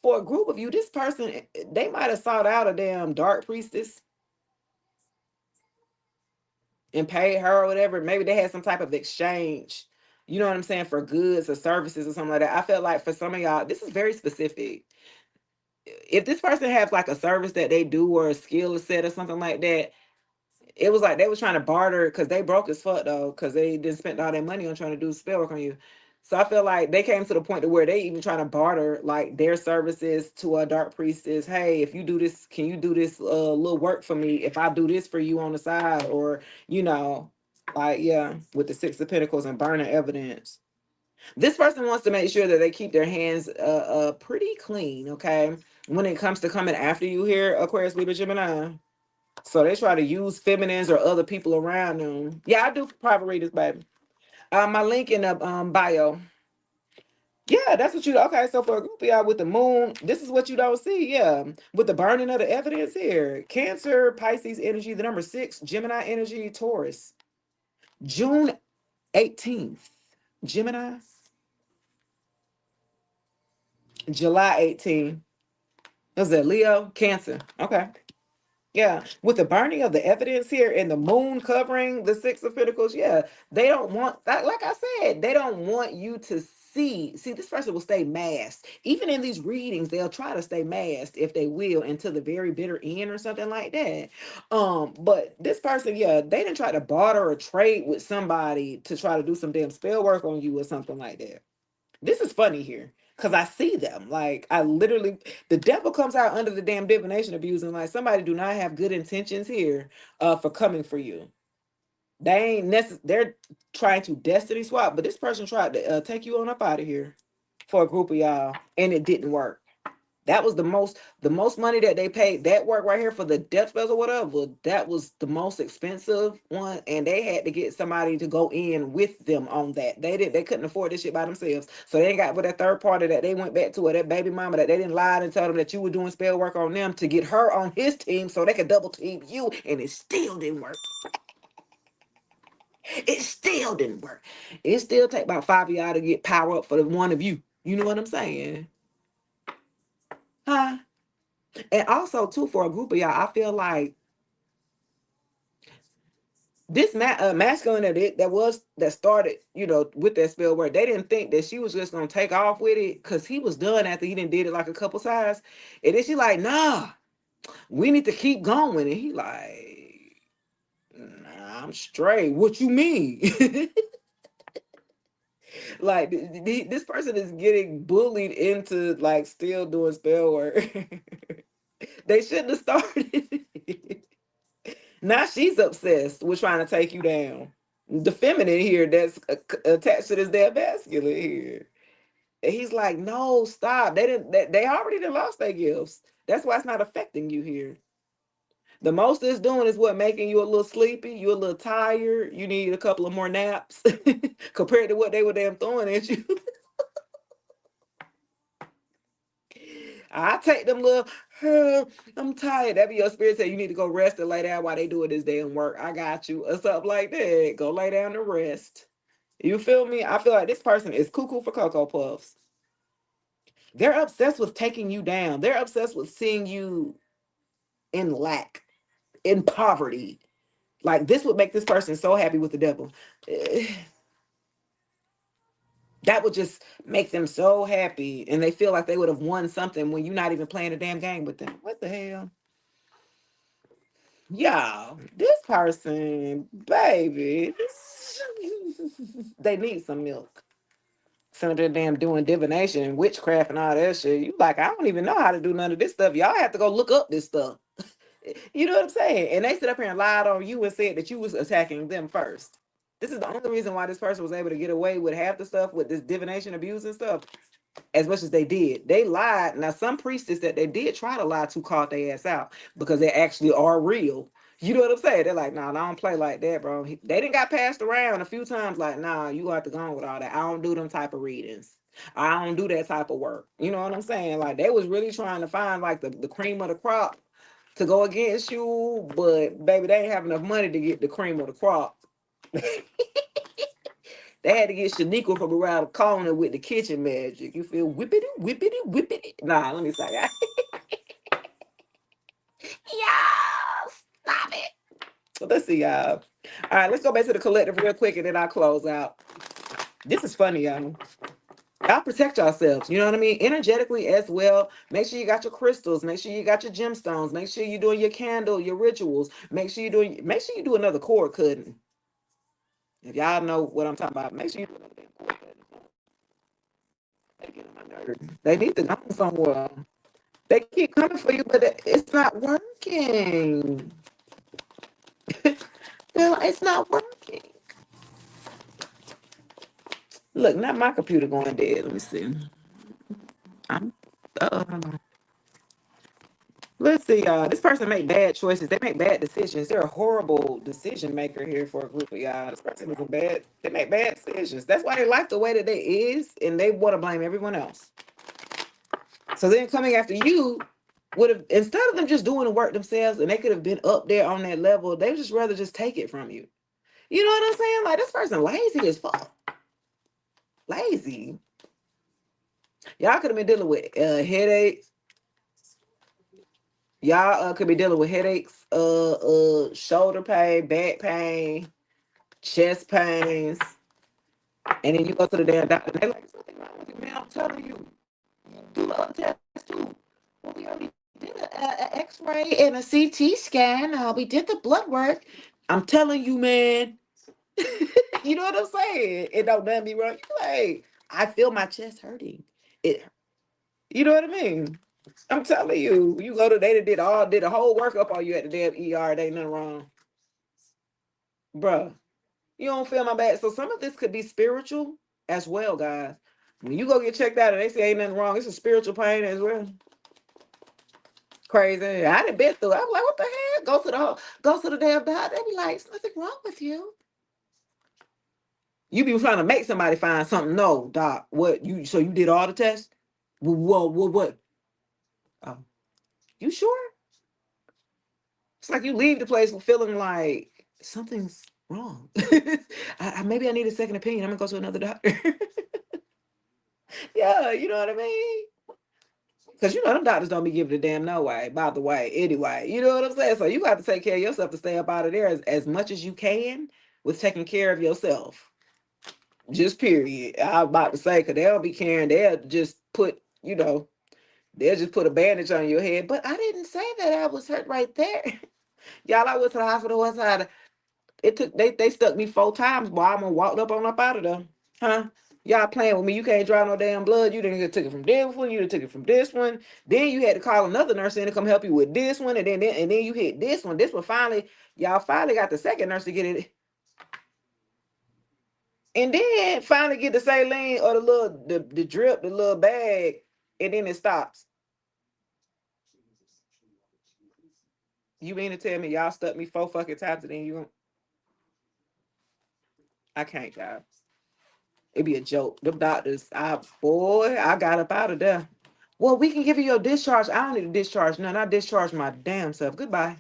For a group of you, this person, they might have sought out a damn dark priestess and paid her or whatever. Maybe they had some type of exchange, you know what I'm saying, for goods or services or something like that. I felt like for some of y'all, this is very specific. If this person has like a service that they do or a skill set or something like that, it was like they was trying to barter because they broke as fuck though, because they didn't spend all their money on trying to do spell work on you. So I feel like they came to the point to where they even trying to barter like their services to a dark priestess. Hey, if you do this, can you do this little work for me if I do this for you on the side? Or, you know, like, yeah, with the Six of Pentacles and burning evidence. This person wants to make sure that they keep their hands pretty clean, okay? When it comes to coming after you here, Aquarius, Libra, Gemini. So they try to use feminines or other people around them. Yeah, I do private readers, baby. My link in the bio. Yeah, that's what you okay. So for a group of y'all with the moon, this is what you don't see. Yeah. With the burning of the evidence here. Cancer, Pisces energy, the number 6, Gemini energy, Taurus. June 18th. Gemini. July 18th. Was that Leo? Cancer. Okay. Yeah, with the burning of the evidence here and the moon covering the Six of Pentacles, yeah, they don't want that. Like I said, they don't want you to see. See, this person will stay masked. Even in these readings, they'll try to stay masked if they will until the very bitter end or something like that. But this person, yeah, they didn't try to barter or trade with somebody to try to do some damn spell work on you or something like that. This is funny here because I see them. Like I literally, the devil comes out under the damn divination abuse, and like somebody do not have good intentions here, for coming for you. They ain't necessarily. They're trying to destiny swap, but this person tried to take you on up out of here for a group of y'all, and it didn't work. That was the most money that they paid. That work right here for the death spells or whatever. That was the most expensive one, and they had to get somebody to go in with them on that. They couldn't afford this shit by themselves, so they got with that third party that they went back to, or that baby mama that they didn't lie and tell them that you were doing spell work on them to get her on his team, so they could double team you, and it still didn't work. It still didn't work. It still take about 5 of y'all to get power up for the one of you. You know what I'm saying? Huh? And also too, for a group of y'all, I feel like this masculine that started, with that spell work. They didn't think that she was just gonna take off with it because he was done after he didn't did it like a couple times. And then she like, nah, we need to keep going. And he like, nah, I'm straight. What you mean? Like this person is getting bullied into like still doing spell work. They shouldn't have started. Now she's obsessed with trying to take you down. The feminine here that's attached to this damn masculine here. And he's like, no, stop. They already done lost their gifts. That's why it's not affecting you here. The most it's doing is what, making you a little sleepy, you a little tired, you need a couple of more naps compared to what they were damn throwing at you. I take them little, I'm tired. That be your spirit say you need to go rest and lay down while they doing this damn work. I got you. Or something like that. Go lay down and rest. You feel me? I feel like this person is cuckoo for Cocoa Puffs. They're obsessed with taking you down. They're obsessed with seeing you in lack, in poverty. Like this would make this person so happy with the devil. Eh, that would just make them so happy. And they feel like they would have won something when you're not even playing a damn game with them. What the hell? Yeah, this person, baby, they need some milk. some of them damn doing divination and witchcraft and all that shit. You like, I don't even know how to do none of this stuff. Y'all have to go look up this stuff. You know what I'm saying? And they sit up here and lied on you and said that you was attacking them first. This is the only reason why this person was able to get away with half the stuff with this divination abuse and stuff as much as they did. They lied. Now, some priestess that they did try to lie to called their ass out because they actually are real. You know what I'm saying? They're like, nah, I don't play like that, bro. They didn't got passed around a few times like, nah, you have to go on with all that. I don't do them type of readings. I don't do that type of work. You know what I'm saying? Like, they was really trying to find like the cream of the crop to go against you, but baby, they ain't have enough money to get the cream of the crop. They had to get Shaniqua from around the corner with the kitchen magic. You feel whippity, whippity, whippity. Nah, let me stop. Yeah, stop it. So let's see, y'all. All right, let's go back to the collective real quick and then I'll close out. This is funny, y'all. Y'all protect yourselves, you know what I mean? Energetically as well. Make sure you got your crystals. Make sure you got your gemstones. Make sure you're doing your candle, your rituals. Make sure you do another cord cutting. If y'all know what I'm talking about, make sure you do another damn cord cutting. They get on my nerves. They need to go somewhere. They keep coming for you, but it's not working. It's not working. Look, not my computer going dead. Let me see. I'm. Hold on. Let's see, y'all. This person make bad choices. They make bad decisions. They're a horrible decision maker here for a group of y'all. This person is a bad. They make bad decisions. That's why they like the way that they is, and they want to blame everyone else. So then coming after you would have, instead of them just doing the work themselves, and they could have been up there on that level, they just rather just take it from you. You know what I'm saying? Like, this person lazy as fuck. Lazy. Y'all could have been dealing with headaches. Y'all could be dealing with headaches, shoulder pain, back pain, chest pains, and then you go to the damn doctor. They're like, something wrong with you, man. I'm telling you, do a test too. Well, we already did a X-ray and a CT scan. We did the blood work. I'm telling you, man. You know what I'm saying? It don't nothing be wrong. You like, I feel my chest hurting. It, you know what I mean? I'm telling you, you go to they did a whole workup on you at the damn ER. There ain't nothing wrong, bruh. You don't feel my back. So some of this could be spiritual as well, guys. When you go get checked out and they say ain't nothing wrong, it's a spiritual pain as well. Crazy. I done been through it. I'm like, what the hell? Go to the damn doctor. They be like, there's nothing wrong with you. You be trying to make somebody find something. No, doc. What so you did all the tests? Whoa, what? Oh, you sure? It's like you leave the place feeling like something's wrong. Maybe I need a second opinion. I'm gonna go to another doctor. Yeah, you know what I mean? Because you know them doctors don't be giving a damn no way, by the way, anyway. You know what I'm saying? So you got to take care of yourself to stay up out of there as much as you can with taking care of yourself. Just period. I'm about to say, because they'll be caring. They'll just they'll just put a bandage on your head. But I didn't say that I was hurt right there. Y'all, I went to the hospital one time. They stuck me 4 times while I'm walked up out of there. Huh? Y'all playing with me. You can't draw no damn blood. You didn't took it from this one. You done took it from this one. Then you had to call another nurse in to come help you with this one. And then you hit this one. This one finally, y'all finally got the second nurse to get it. And then finally get the saline or the drip, the little bag, and then it stops. You mean to tell me y'all stuck me 4 fucking times and then I can't, guys. It'd be a joke. Them doctors, I got up out of there. Well, we can give you your discharge. I don't need a discharge. None. I discharge my damn self. Goodbye.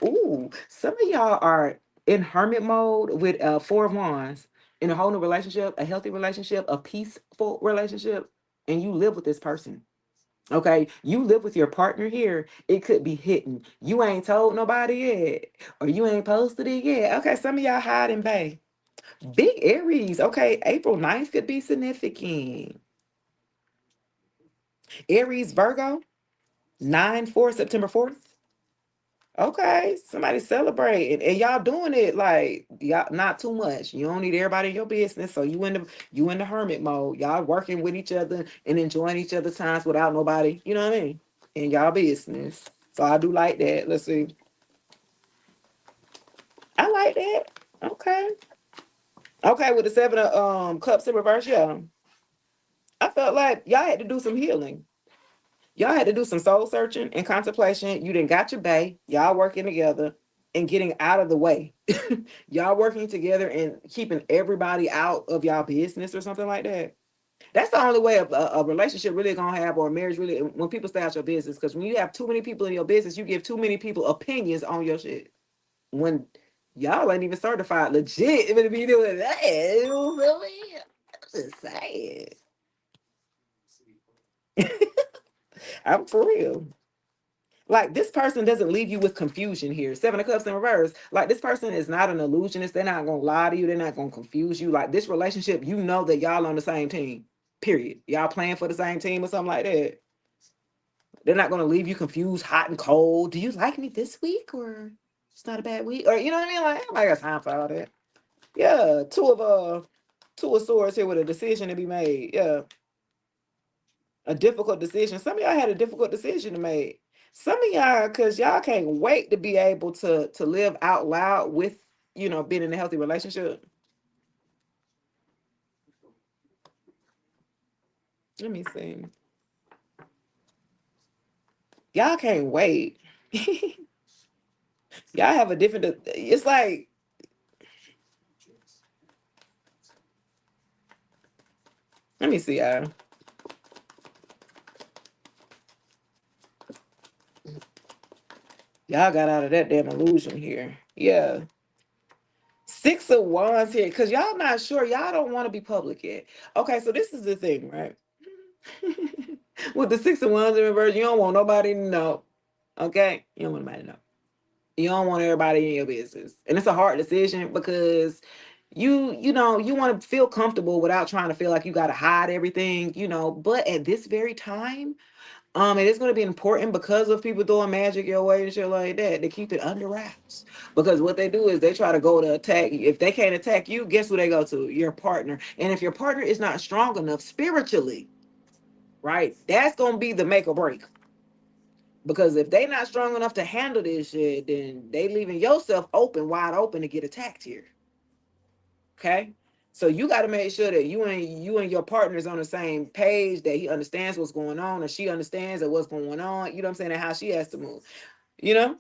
Ooh, some of y'all are in hermit mode with 4 of Wands in a whole new relationship, a healthy relationship, a peaceful relationship, and you live with this person. Okay, you live with your partner here. It could be hidden. You ain't told nobody yet, or you ain't posted it yet. Okay, some of y'all hide and bake. Big Aries. Okay, April 9th could be significant. Aries, Virgo, 9/4, September 4th. Okay, somebody celebrating, and y'all doing it like y'all not too much. You don't need everybody in your business, so you in the hermit mode. Y'all working with each other and enjoying each other's times without nobody. You know what I mean? In y'all business. So I do like that. Let's see. I like that. Okay. Okay, with the seven of cups in reverse, yeah. I felt like y'all had to do some healing. Y'all had to do some soul searching and contemplation. You didn't got your bay. Y'all working together and getting out of the way. Y'all working together and keeping everybody out of y'all business or something like that. That's the only way a relationship really gonna have, or a marriage really, when people stay out your business. Because when you have too many people in your business, you give too many people opinions on your shit. When y'all ain't even certified legit to be doing that. Really? I'm just saying. I'm for real. Like, this person doesn't leave you with confusion here. Seven of Cups in reverse. Like, this person is not an illusionist. They're not gonna lie to you. They're not gonna confuse you. Like, this relationship, you know that y'all on the same team. Period. Y'all playing for the same team or something like that. They're not gonna leave you confused, hot and cold. Do you like me this week, or it's not a bad week? Or you know what I mean? Like, I got time for all that. Yeah, two of swords here with a decision to be made. Yeah, a difficult decision. Some of y'all had a difficult decision to make. Some of y'all, because y'all can't wait to be able to live out loud with, being in a healthy relationship. Let me see. Y'all can't wait. Y'all have a different. It's like, let me see, y'all. Y'all got out of that damn illusion here. Yeah. Six of Wands here, because y'all not sure. Y'all don't want to be public yet. Okay, so this is the thing, right? With the Six of Wands in reverse, you don't want nobody to know. Okay? You don't want nobody to know. You don't want everybody in your business. And it's a hard decision because you want to feel comfortable without trying to feel like you got to hide everything. But at this very time, it is going to be important because of people throwing magic your way and shit like that to keep it under wraps. Because what they do is they try to go to attack you. If they can't attack you, guess who they go to? Your partner. And if your partner is not strong enough spiritually, right, that's going to be the make or break. Because if they not strong enough to handle this shit, then they leaving yourself wide open to get attacked here. Okay. So you got to make sure that you and your partner is on the same page, that he understands what's going on, or she understands that what's going on, you know what I'm saying, and how she has to move, you know?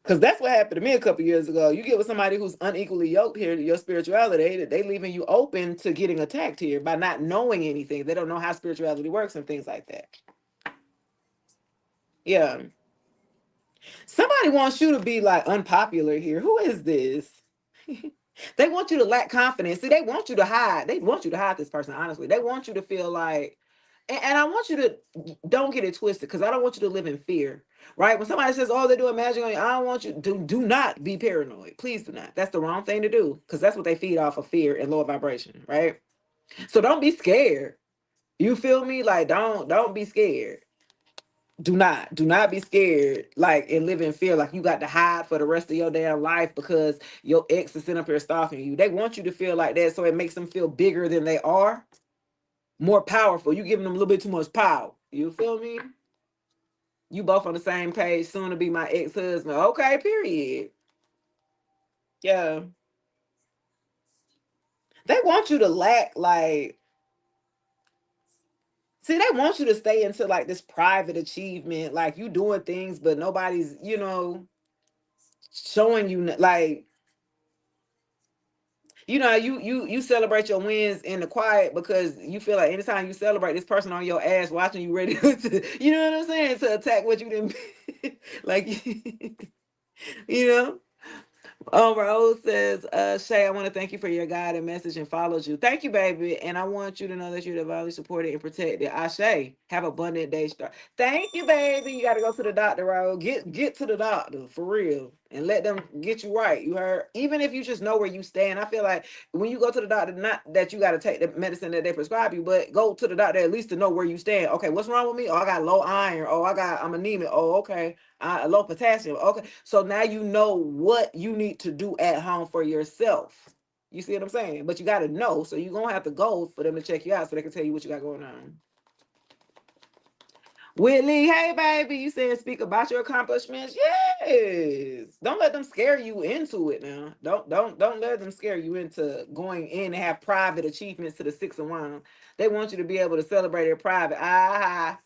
Because that's what happened to me a couple years ago. You get with somebody who's unequally yoked here to your spirituality, that they leaving you open to getting attacked here by not knowing anything. They don't know how spirituality works and things like that. Yeah. Somebody wants you to be like unpopular here. Who is this? They want you to lack confidence. See, they want you to hide. They want you to hide this person, honestly. They want you to feel like, and I want you to, don't get it twisted, because I don't want you to live in fear, right? When somebody says, oh, they're doing magic on you, I don't want you, do not be paranoid. Please do not. That's the wrong thing to do, because that's what they feed off of, fear and lower vibration, right? So don't be scared. You feel me? Like, don't be scared. Do not be scared, like, and live in fear like you got to hide for the rest of your damn life because your ex is sitting up here stalking you. They want you to feel like that, so it makes them feel bigger than they are, more powerful. You giving them a little bit too much power. You feel me? You both on the same page, soon to be my ex-husband. Okay, period. Yeah. They want you to lack, like, see, they want you to stay into like this private achievement, like you doing things but nobody's, showing you, like, you celebrate your wins in the quiet because you feel like anytime you celebrate, this person on your ass watching you ready to, you know what I'm saying, to attack what you didn't like. you know Rose says, Shay, I want to thank you for your guide and message and follows you. Thank you, baby. And I want you to know that you're divinely supported and protected. Ashe, have abundant day start. Thank you, baby. You got to go to the doctor, Rose. Get to the doctor for real. and let them get you right. You heard? Even if you just know where you stand, I feel like when you go to the doctor, not that you got to take the medicine that they prescribe you, but go to the doctor at least to know where you stand. Okay, what's wrong with me? Oh, I got low iron. Oh, I'm anemic. Oh, okay, low potassium. Okay, so now you know what you need to do at home for yourself. You see what I'm saying? But you got to know, so you're gonna have to go for them to check you out, so they can tell you what you got going on. Whitley, hey baby, you said speak about your accomplishments. Yes. Don't let them scare you into it now. Don't let them scare you into going in and have private achievements to the 6 of Wands. They want you to be able to celebrate it private. Hell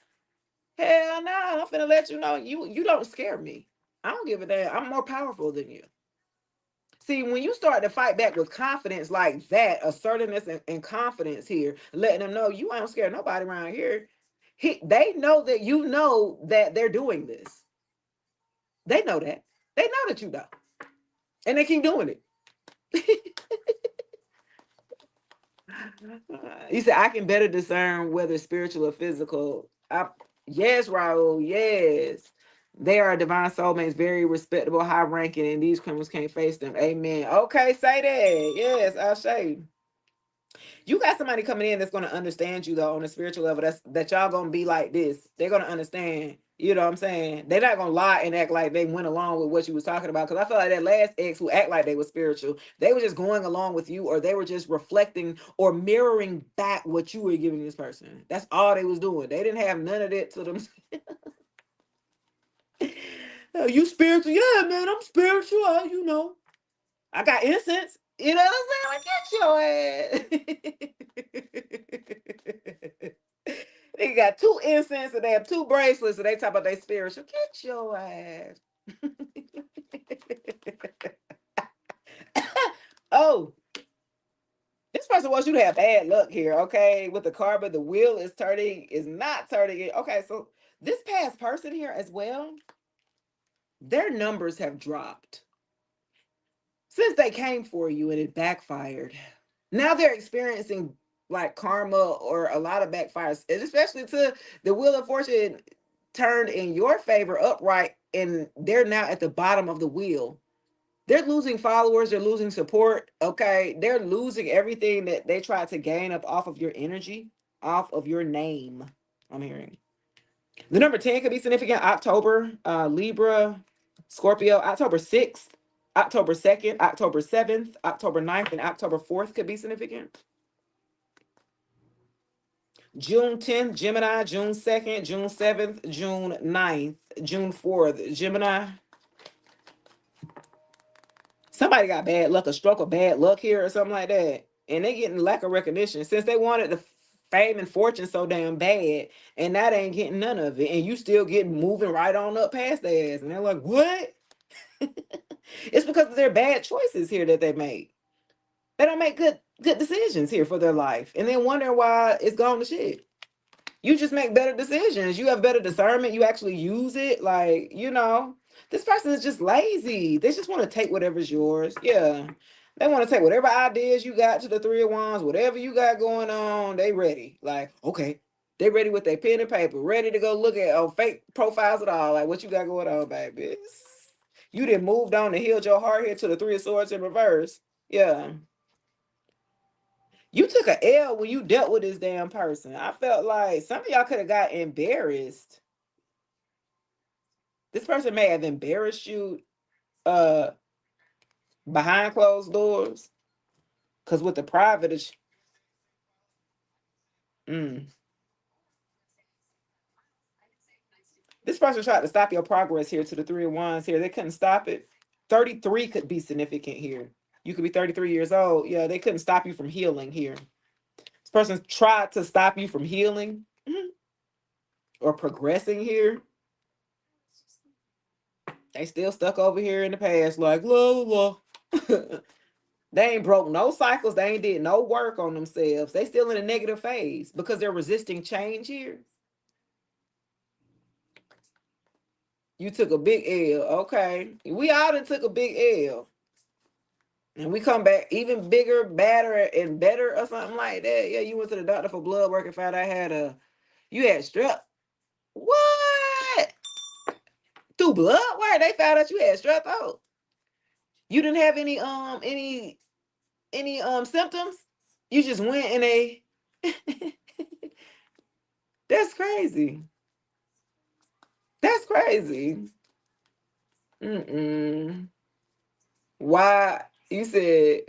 no, I'm finna let you know you don't scare me. I don't give a damn. I'm more powerful than you. See, when you start to fight back with confidence like that, assertiveness and confidence here, letting them know you ain't scared of nobody around here. They know that you know that they're doing this. They know that. They know that you know. And they keep doing it. You said, I can better discern whether spiritual or physical. Yes, Raul, yes. They are divine soulmates, very respectable, high ranking, and these criminals can't face them. Amen. Okay, say that. Yes, I'll show you. You got somebody coming in that's going to understand you though on a spiritual level. That y'all gonna be like this. They're gonna understand. You know what I'm saying? They're not gonna lie and act like they went along with what you was talking about. Because I feel like that last ex who act like they were spiritual, they were just going along with you, or they were just reflecting or mirroring back what you were giving this person. That's all they was doing. They didn't have none of that to them. Oh, you spiritual? Yeah, man, I'm spiritual. You know. I got incense. You know what I'm saying? Like, get your ass. They got 2 incense and they have 2 bracelets and they talk about their spiritual. Get your ass. Oh, this person wants you to have bad luck here, okay? With the car, but the wheel is not turning it. Okay, so this past person here as well, their numbers have dropped since they came for you and it backfired. Now they're experiencing like karma or a lot of backfires, especially to the wheel of fortune turned in your favor upright, and they're now at the bottom of the wheel. They're losing followers, they're losing support. Okay, they're losing everything that they tried to gain up off of your energy, off of your name. I'm hearing the number 10 could be significant. October, Libra, Scorpio, October 6th, October 2nd, October 7th, October 9th, and October 4th could be significant. June 10th, Gemini, June 2nd, June 7th, June 9th, June 4th, Gemini. Somebody got bad luck, a stroke of bad luck here or something like that. And they getting lack of recognition since they wanted the fame and fortune so damn bad. And now they ain't getting none of it. And you still getting moving right on up past their ass. And they're like, what? It's because of their bad choices here that they made. They don't make good decisions here for their life. And then wondering why it's gone to shit. You just make better decisions. You have better discernment. You actually use it. Like, this person is just lazy. They just want to take whatever's yours. Yeah. They want to take whatever ideas you got to the 3 of Wands, whatever you got going on, they ready. Like, okay. They ready with their pen and paper, ready to go look at fake profiles at all. Like, what you got going on, baby? You done moved on and healed your heart here to the 3 of Swords in reverse. Yeah. You took a L when you dealt with this damn person. I felt like some of y'all could have got embarrassed. This person may have embarrassed you uh behind closed doors. Cause with the private mm, this person tried to stop your progress here to the 3 of Wands here. They couldn't stop it. 33 could be significant here. You could be 33 years old. Yeah, they couldn't stop you from healing here. This person tried to stop you from healing or progressing here. They still stuck over here in the past, like, la la la. They ain't broke no cycles. They ain't did no work on themselves. They still in a negative phase because they're resisting change here. You took a big L. Okay. We all done took a big L. And we come back even bigger, badder, and better or something like that. Yeah, you went to the doctor for blood work and found out you had strep. What? Through blood work, they found out you had strep throat. You didn't have any symptoms. You just went in a. That's crazy. That's crazy. Mm-mm. Why you said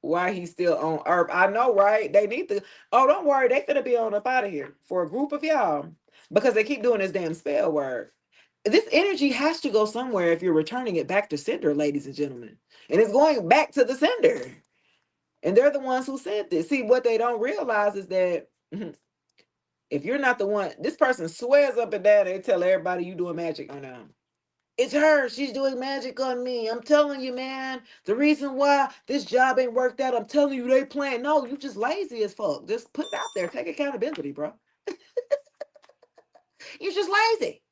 why he's still on Earth? I know, right? They need to. Oh, don't worry, they finna be on up out of here for a group of y'all because they keep doing this damn spell word. This energy has to go somewhere if you're returning it back to sender, ladies and gentlemen, and it's going back to the sender. And they're the ones who said this. See, what they don't realize is that if you're not the one, this person swears up and down, they tell everybody you doing magic on them. It's her. She's doing magic on me. I'm telling you, man. The reason why this job ain't worked out, I'm telling you, they playing. No, you just lazy as fuck. Just put it out there. Take accountability, bro. You just lazy.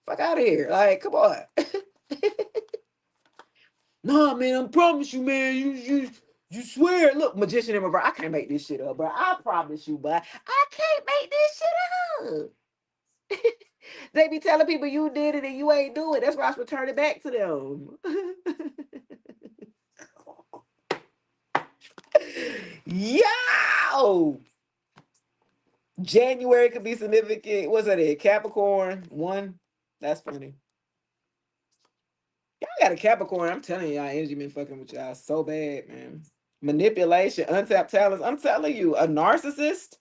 Fuck out of here. Like, come on. Nah, man, I promise you, man. You swear. Look, magician in reverse. I can't make this shit up, bro. I promise you, but I can't make this shit up. They be telling people you did it and you ain't do it. That's why I should return it back to them. Yo! January could be significant. What's that? A Capricorn one. That's funny. Y'all got a Capricorn. I'm telling y'all, energy been fucking with y'all so bad, man. Manipulation, untapped talents. I'm telling you, a narcissist.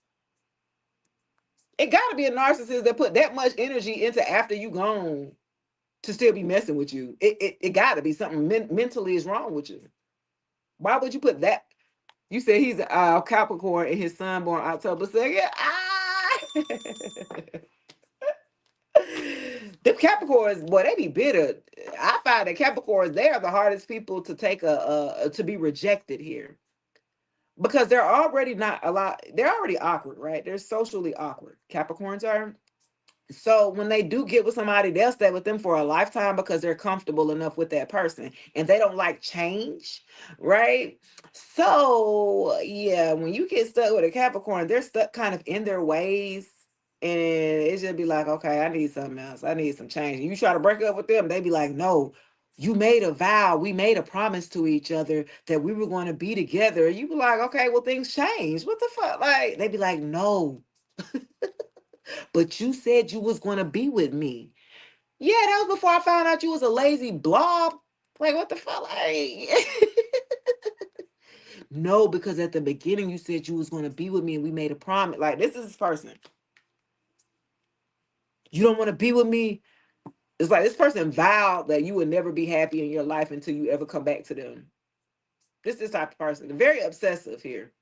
It got to be a narcissist that put that much energy into after you gone to still be messing with you. It got to be something mentally is wrong with you. Why would you put that? You said he's a Capricorn and his son born October 2nd. Ah! The Capricorns, boy, they be bitter. I find that Capricorns, they are the hardest people to take to be rejected here because they're already not a lot. They're already awkward, right? They're socially awkward. Capricorns are. So when they do get with somebody, they'll stay with them for a lifetime because they're comfortable enough with that person and they don't like change, right? So yeah, when you get stuck with a Capricorn, they're stuck kind of in their ways. And it just be like, okay, I need something else. I need some change. And you try to break up with them, they be like, no, you made a vow. We made a promise to each other that we were going to be together. You be like, okay, well, things change. What the fuck? Like, they be like, no, but you said you was going to be with me. Yeah, that was before I found out you was a lazy blob. Like, what the fuck? Like, no, because at the beginning you said you was going to be with me and we made a promise. Like, this is this person. You don't want to be with me. It's like this person vowed that you would never be happy in your life until you ever come back to them. This type of person. They're very obsessive here.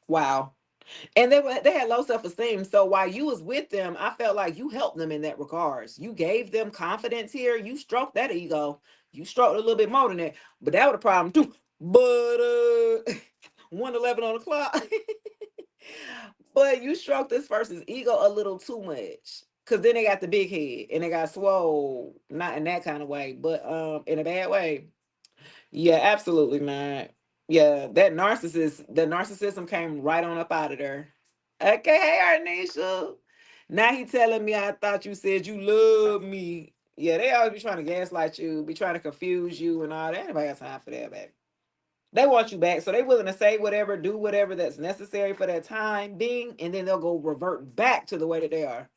Wow. And they had low self-esteem. So while you was with them, I felt like you helped them in that regards. You gave them confidence here. You stroked that ego. You stroked a little bit more than that. But that was a problem too. But 1:11 on the clock. But you stroked this person's ego a little too much. Cause then they got the big head and they got swole. Not in that kind of way, but in a bad way. Yeah, absolutely not. Yeah, that narcissism came right on up out of there. Okay, hey Arnisha. Now he telling me I thought you said you love me. Yeah, they always be trying to gaslight you, be trying to confuse you and all that. Anybody got time for that, baby? They want you back, so they willing to say whatever, do whatever that's necessary for that time being, and then they'll go revert back to the way that they are.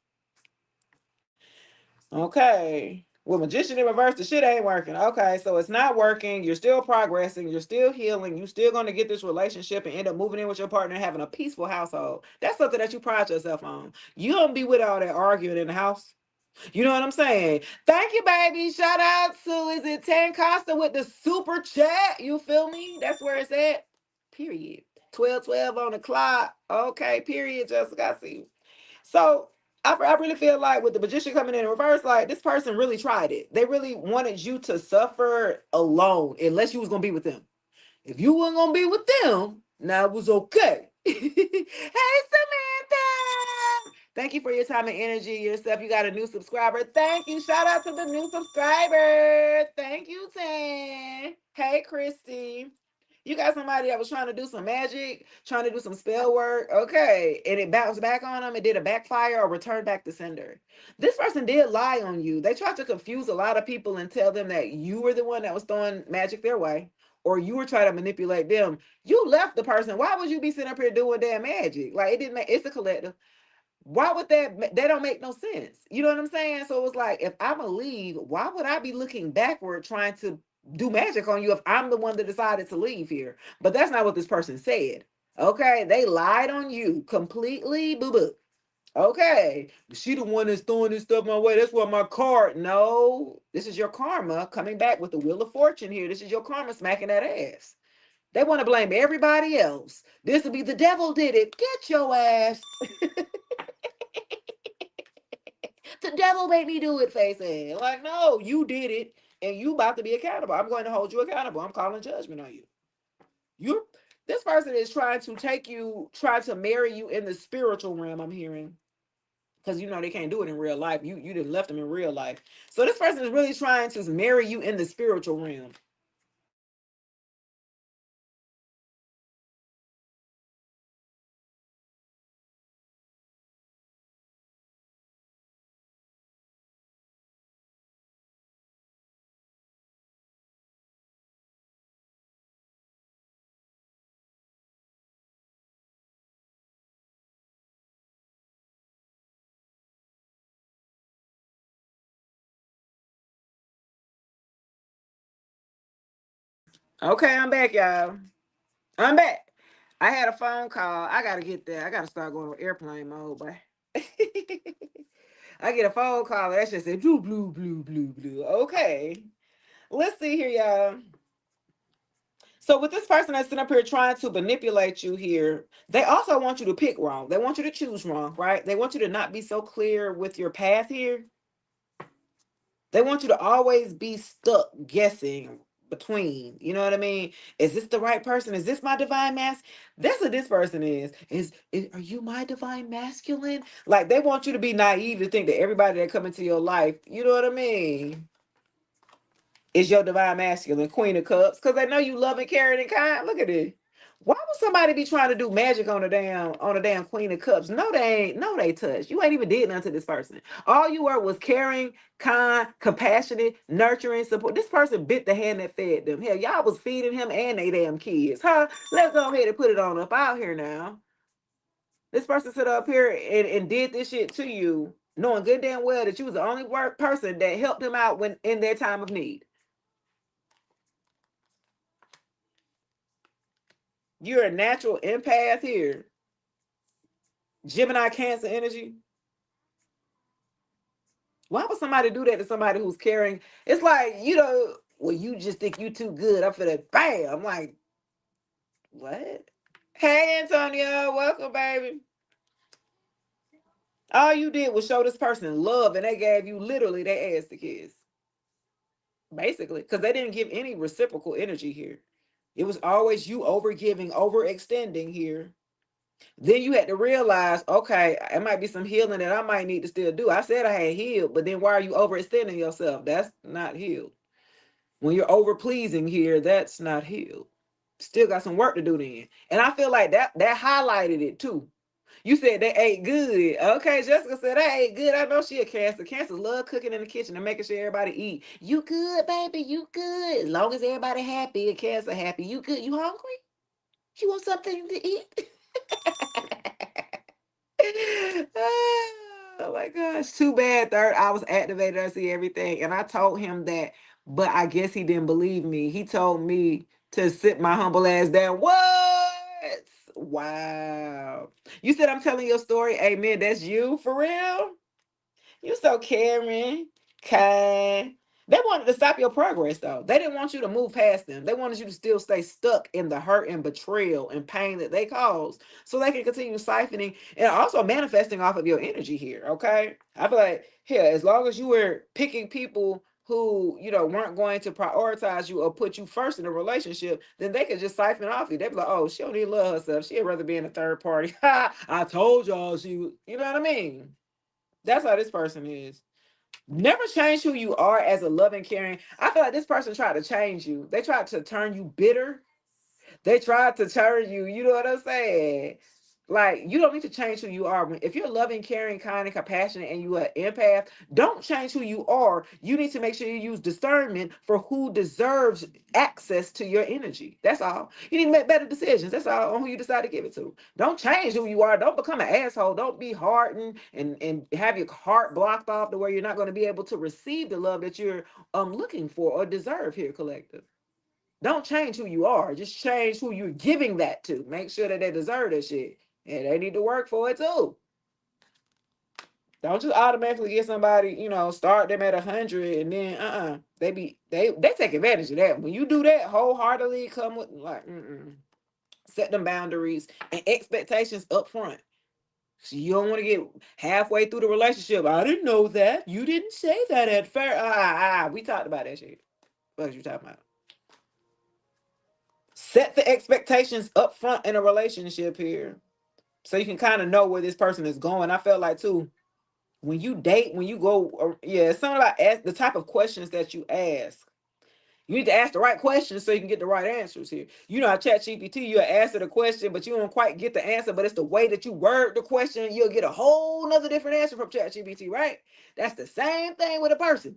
Okay. Well, magician in reverse, the shit ain't working. Okay, so it's not working. You're still progressing. You're still healing. You're still going to get this relationship and end up moving in with your partner and having a peaceful household. That's something that you pride yourself on. You don't be with all that arguing in the house. You know what I'm saying? Thank you, baby. Shout out to, is it Tan Costa with the super chat? You feel me? That's where it's at. Period. 12:12 on the clock. Okay, period, Jessica. I see you. So I really feel like with the magician coming in reverse, like this person really tried it. They really wanted you to suffer alone unless you was gonna be with them. If you weren't gonna be with them, now it was okay. Hey Samantha! Thank you for your time and energy, yourself. You got a new subscriber. Thank you. Shout out to the new subscriber. Thank you, Tan. Hey, Christy. You got somebody that was trying to do some magic, trying to do some spell work, okay, and it bounced back on them. It did a backfire or return back to sender. This person did lie on you. They tried to confuse a lot of people and tell them that you were the one that was throwing magic their way, or you were trying to manipulate them. You left the person. Why would you be sitting up here doing damn magic? Like, it didn't make. It's a collective. Why would that don't make no sense? You know what I'm saying? So it was like, if I'm gonna leave, why would I be looking backward trying to do magic on you if I'm the one that decided to leave here? But that's not what this person said. Okay, they lied on you completely, boo boo. Okay, she the one that's throwing this stuff my way. That's why my card. No, this is your karma coming back with the wheel of fortune here. This is your karma smacking that ass. They want to blame everybody else. This will be the devil did it. Get your ass. The devil made me do it, face ass. Like, no, you did it, and you about to be accountable. I'm going to hold you accountable. I'm calling judgment on you. You, this person is trying to take you, try to marry you in the spiritual realm. I'm hearing, because you know they can't do it in real life. You didn't left them in real life. So this person is really trying to marry you in the spiritual realm. Okay, I'm back, y'all. I'm back. I had a phone call. I gotta get there. I gotta start going on airplane mode, boy. I get a phone call and that shit said blue, blue, blue, blue, blue. Okay. Let's see here, y'all. So with this person that's sitting up here trying to manipulate you here, they also want you to pick wrong. They want you to choose wrong, right? They want you to not be so clear with your path here. They want you to always be stuck guessing between. You know what I mean? Is this the right person? Is this my divine mask? That's what this person is. Are you my divine masculine? Like, they want you to be naive to think that everybody that come into your life, you know what I mean, is your divine masculine, Queen of Cups, because they know you love and caring and kind. Look at it. Why would somebody be trying to do magic on a damn Queen of Cups? No, they ain't. No, they touch. You ain't even did nothing to this person. All you were was caring, kind, compassionate, nurturing, support. This person bit the hand that fed them. Hell, y'all was feeding him and they damn kids, huh? Let's go ahead and put it on up out here now. This person sit up here and did this shit to you, knowing good damn well that you was the only person that helped them out when in their time of need. You're a natural empath here. Gemini Cancer energy. Why would somebody do that to somebody who's caring? It's like, well, you just think you too good. I'm finna bam. I'm like, what? Hey, Antonio, welcome, baby. All you did was show this person love, and they gave you literally their ass to kiss, basically, because they didn't give any reciprocal energy here. It was always you over giving, overextending here. Then you had to realize, okay, it might be some healing that I might need to still do. I said I had healed, but then why are you overextending yourself? That's not healed. When you're over pleasing here, that's not healed. Still got some work to do then. And I feel like that highlighted it too. You said they ate good. Okay, Jessica said they ate good. I know she a Cancer. Cancers love cooking in the kitchen and making sure everybody eat. You good, baby? You good? As long as everybody happy, a Cancer happy. You good? You hungry? You want something to eat? Oh my gosh. Too bad third I was activated. I see everything. And I told him that, but I guess he didn't believe me. He told me to sit my humble ass down. What? Wow. You said I'm telling your story. Amen. That's you for real? You so caring, kind. They wanted to stop your progress, though. They didn't want you to move past them. They wanted you to still stay stuck in the hurt and betrayal and pain that they caused, so they can continue siphoning and also manifesting off of your energy here. Okay, I feel like here, as long as you were picking people who weren't going to prioritize you or put you first in a relationship, then they could just siphon off you. They'd be like, "Oh, she don't even love herself. She'd rather be in a third party." I told y'all she was. You know what I mean? That's how this person is. Never change who you are as a loving, caring. I feel like this person tried to change you. They tried to turn you bitter. They tried to turn you. You know what I'm saying? Like, you don't need to change who you are. If you're loving, caring, kind, and compassionate, and you are an empath, don't change who you are. You need to make sure you use discernment for who deserves access to your energy. That's all. You need to make better decisions. That's all on who you decide to give it to. Don't change who you are. Don't become an asshole. Don't be hardened and have your heart blocked off to where you're not going to be able to receive the love that you're looking for or deserve here, collective. Don't change who you are. Just change who you're giving that to. Make sure that they deserve that shit. And they need to work for it too. Don't just automatically get somebody, start them at 100 and then they take advantage of that. When you do that wholeheartedly, come with like set them boundaries and expectations up front. So you don't want to get halfway through the relationship. I didn't know that. You didn't say that at first. We talked about that shit. What you talking about? Set the expectations up front in a relationship here, so you can kind of know where this person is going. I felt like too, when you date, when you go, it's something about the type of questions that you ask. You need to ask the right questions so you can get the right answers here. You know, Chat GPT, you'll answer the question, but you don't quite get the answer, but it's the way that you word the question, you'll get a whole nother different answer from Chat GPT, right? That's the same thing with a person.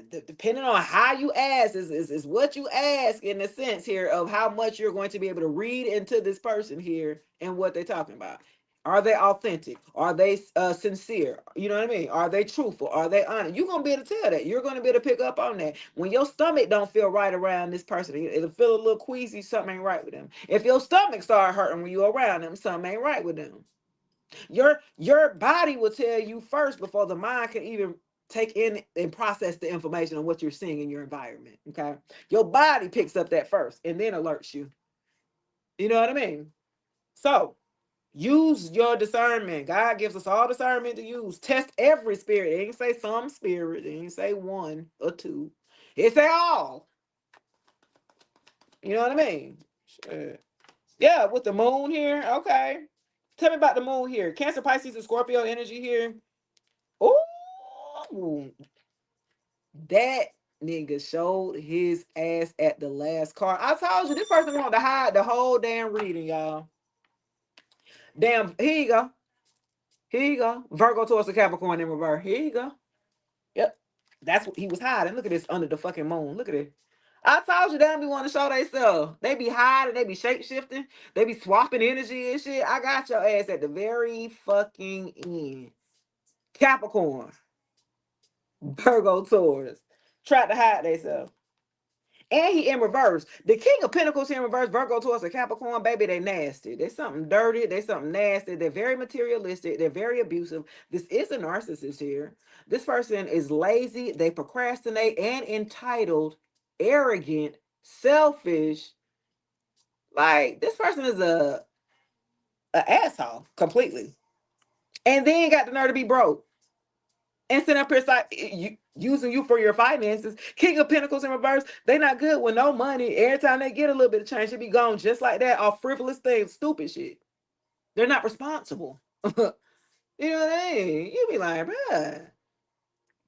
Depending on how you ask is what you ask, in the sense here of how much you're going to be able to read into this person here and what they're talking about. Are they authentic? Are they sincere? You know what I mean? Are they truthful? Are they honest? You're gonna be able to tell that. You're gonna be able to pick up on that. When your stomach don't feel right around this person, it'll feel a little queasy. Something ain't right with them. If your stomach start hurting when you're around them, something ain't right with them. Your body will tell you first before the mind can even take in and process the information on what you're seeing in your environment. Okay, your body picks up that first and then alerts you. You know what I mean? So use your discernment. God gives us all discernment to use. Test every spirit. It ain't say some spirit. It ain't say one or two. It say all. You know what I mean? Sure. Yeah, with the moon here. Okay. Tell me about the moon here. Cancer, Pisces, and Scorpio energy here. Oh, that nigga showed his ass at the last card. I told you this person wanted to hide the whole damn reading, y'all. Damn, here you go. Here you go. Virgo towards the Capricorn in reverse. Here you go. Yep. That's what he was hiding. Look at this under the fucking moon. Look at it. I told you they don't be want to show themselves. They be hiding, they be shape shifting, they be swapping energy and shit. I got your ass at the very fucking end. Capricorn. Virgo Taurus. Tried to hide themselves. And he in reverse. The King of Pentacles here in reverse, Virgo towards a Capricorn, baby, they nasty. They something dirty. They something nasty. They're very materialistic. They're very abusive. This is a narcissist here. This person is lazy. They procrastinate and entitled, arrogant, selfish. Like, this person is a asshole completely. And then got the nerve to be broke. And sit up here using you for your finances. King of Pentacles in reverse, they not good with no money. Every time they get a little bit of change, they be gone just like that off frivolous things, stupid shit. They're not responsible. You know what I mean? You be like, bruh.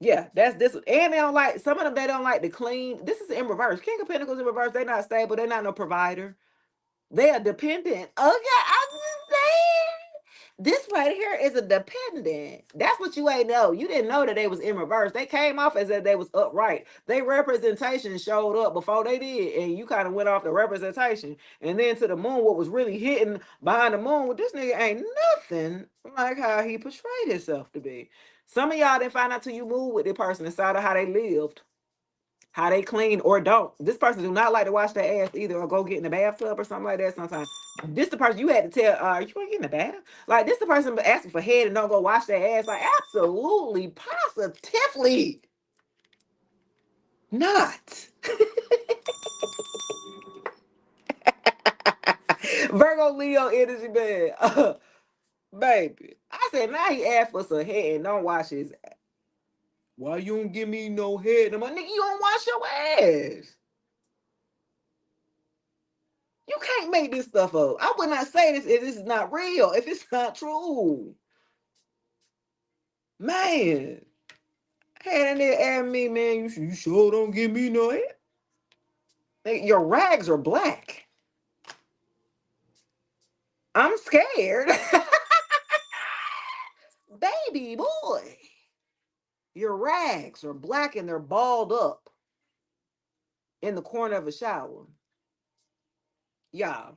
Yeah, that's this. And they don't like, some of them, they don't like to clean. This is in reverse. King of Pentacles in reverse, they not stable. They're not no provider. They are dependent. Okay, I'm just saying. This right here is a dependent. That's what you ain't know. You didn't know that they was in reverse. They came off as if they was upright. They representation showed up before they did, and you kind of went off the representation. And then to the moon, what was really hidden behind the moon, well, this nigga ain't nothing like how he portrayed himself to be. Some of y'all didn't find out till you moved with the person inside of how they lived, how they clean or don't. This person do not like to wash their ass either, or go get in the bathtub or something like that sometimes. This the person you had to tell, you want to get in the bath? Like, this the person asking for head and don't go wash their ass. Like, absolutely, positively not. Virgo Leo energy, man. Baby. I said, now he asked for some head and don't wash his ass. Why you don't give me no head? I'm like, nigga, you don't wash your ass. You can't make this stuff up. I would not say this if this is not real, if it's not true. Man, had in there at me, man, you sure don't give me no head. Your rags are black. I'm scared. Baby boy, your rags are black and they're balled up in the corner of a shower. Y'all,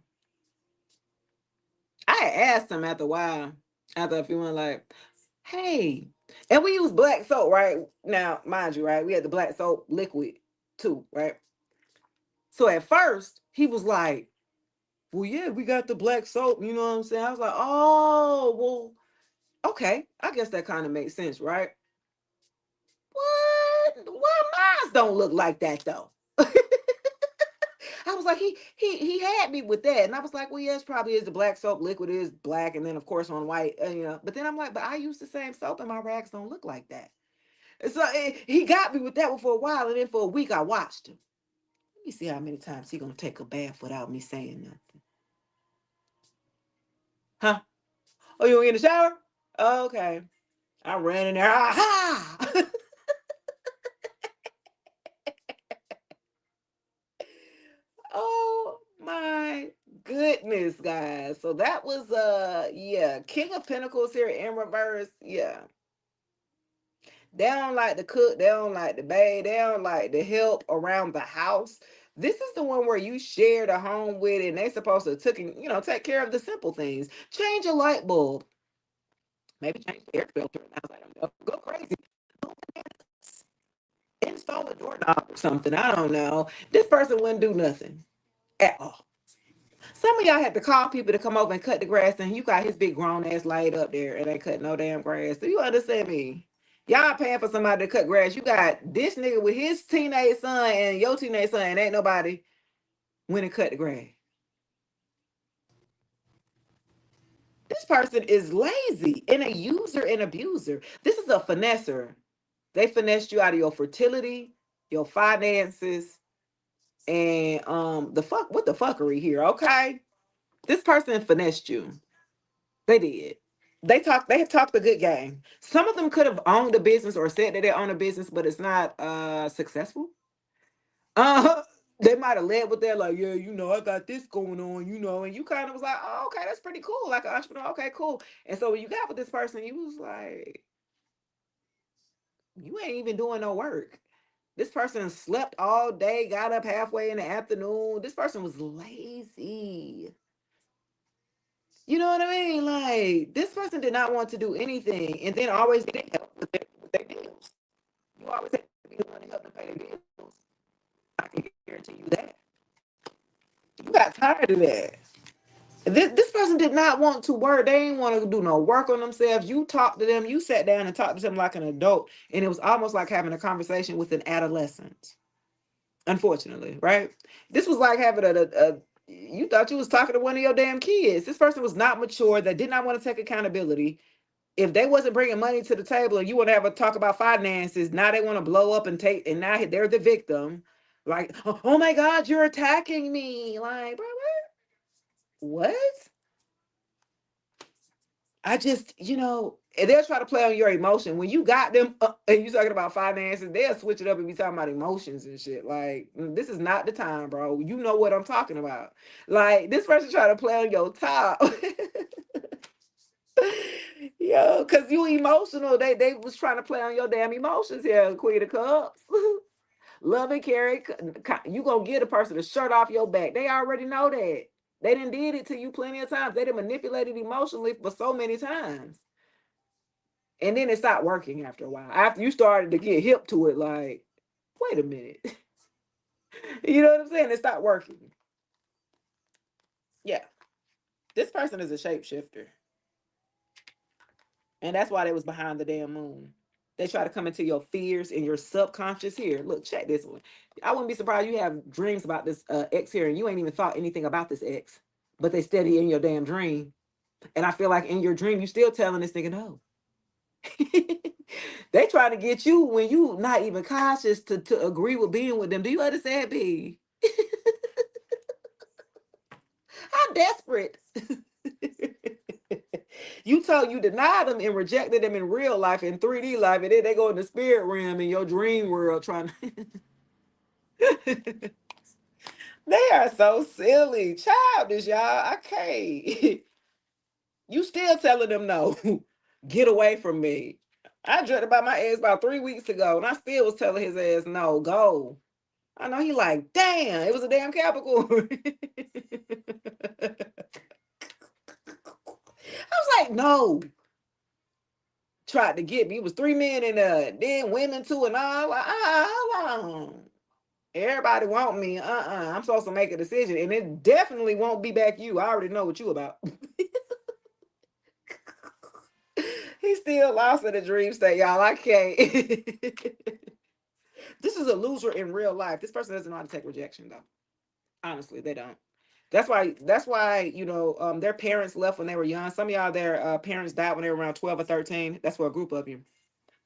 I asked him after a while, after a few months, like, hey, and we use black soap, right? Now, mind you, right? We had the black soap liquid too, right? So at first, he was like, well, yeah, we got the black soap, you know what I'm saying? I was like, oh, well, okay. I guess that kind of makes sense, right? What? Why mine don't look like that though? I was like, he had me with that, and I was like, well, yes, probably is the black soap liquid is black, and then of course on white, you know. But then I'm like, but I use the same soap, and my rags don't look like that. And so he got me with that one for a while, and then for a week I watched him. Let me see how many times he gonna take a bath without me saying nothing. Huh? Oh, you in the shower? Okay. I ran in there. Aha! Oh my goodness, guys. So that was yeah, King of Pentacles here in reverse. Yeah. They don't like to cook, they don't like to bathe, they don't like to help around the house. This is the one where you share the home with and they supposed to take care of the simple things. Change a light bulb. Maybe change the air filter. I don't know. Go crazy. Install a doorknob or something. I don't know. This person wouldn't do nothing at all. Some of y'all had to call people to come over and cut the grass, and you got his big grown ass laid up there and they cut no damn grass. Do you understand me? Y'all paying for somebody to cut grass. You got this nigga with his teenage son and your teenage son, and ain't nobody went and cut the grass. This person is lazy and a user and abuser. This is a finesser. They finessed you out of your fertility, your finances, and the fuckery here, okay? This person finessed you. They did. They have talked a good game. Some of them could have owned a business or said that they own a business, but it's not successful. Uh they might have led with that, like, yeah, I got this going on, and you kind of was like, oh, okay, that's pretty cool, like an entrepreneur. Okay, cool. And so when you got with this person, you was like, you ain't even doing no work. This person slept all day, got up halfway in the afternoon. This person was lazy. You know what I mean? Like, this person did not want to do anything and then always did help with their bills. You always have to be the one to help them pay their bills. I can guarantee you that. You got tired of that. This person did not want to work. They didn't want to do no work on themselves. You talked to them. You sat down and talked to them like an adult. And it was almost like having a conversation with an adolescent. Unfortunately, right? This was like having you thought you was talking to one of your damn kids. This person was not mature. They did not want to take accountability. If they wasn't bringing money to the table and you want to have a talk about finances, now they want to blow up and take, and now they're the victim. Like, oh my God, you're attacking me. Like, bro, what? I just, and they'll try to play on your emotion. When you got them and you talking about finances, they'll switch it up and be talking about emotions and shit. Like, this is not the time, bro. You know what I'm talking about. Like, this person trying to play on your top. Yo, because you emotional. They was trying to play on your damn emotions here, Queen of Cups. Love and carry. You gonna get a person a shirt off your back. They already know that. They done did it to you plenty of times. They done manipulated emotionally for so many times. And then it stopped working after a while. After you started to get hip to it, like, wait a minute. You know what I'm saying? It stopped working. Yeah. This person is a shapeshifter. And that's why they was behind the damn moon. They try to come into your fears and your subconscious here. Look, check this one. I wouldn't be surprised you have dreams about this ex here and you ain't even thought anything about this ex, but they steady in your damn dream. And I feel like in your dream, you still telling this nigga no. They trying to get you when you not even conscious to agree with being with them. Do you understand, B? How desperate. You denied them and rejected them in real life, in 3D life, and then they go in the spirit realm in your dream world trying to. They are so silly. Childish, y'all. I can't. You still telling them no. Get away from me. I dreamt about my ex about 3 weeks ago, and I still was telling his ass no, go. I know he like, damn, it was a damn Capricorn. I was like, no. Tried to get me. It was three men and then women too, and all. Like, hold on. Everybody want me. I'm supposed to make a decision, and it definitely won't be back you. I already know what you about. He still lost in the dream state, y'all. I can't. This is a loser in real life. This person doesn't know how to take rejection, though. Honestly, they don't. That's why their parents left when they were young. Some of y'all, their parents died when they were around 12 or 13. That's for a group of you.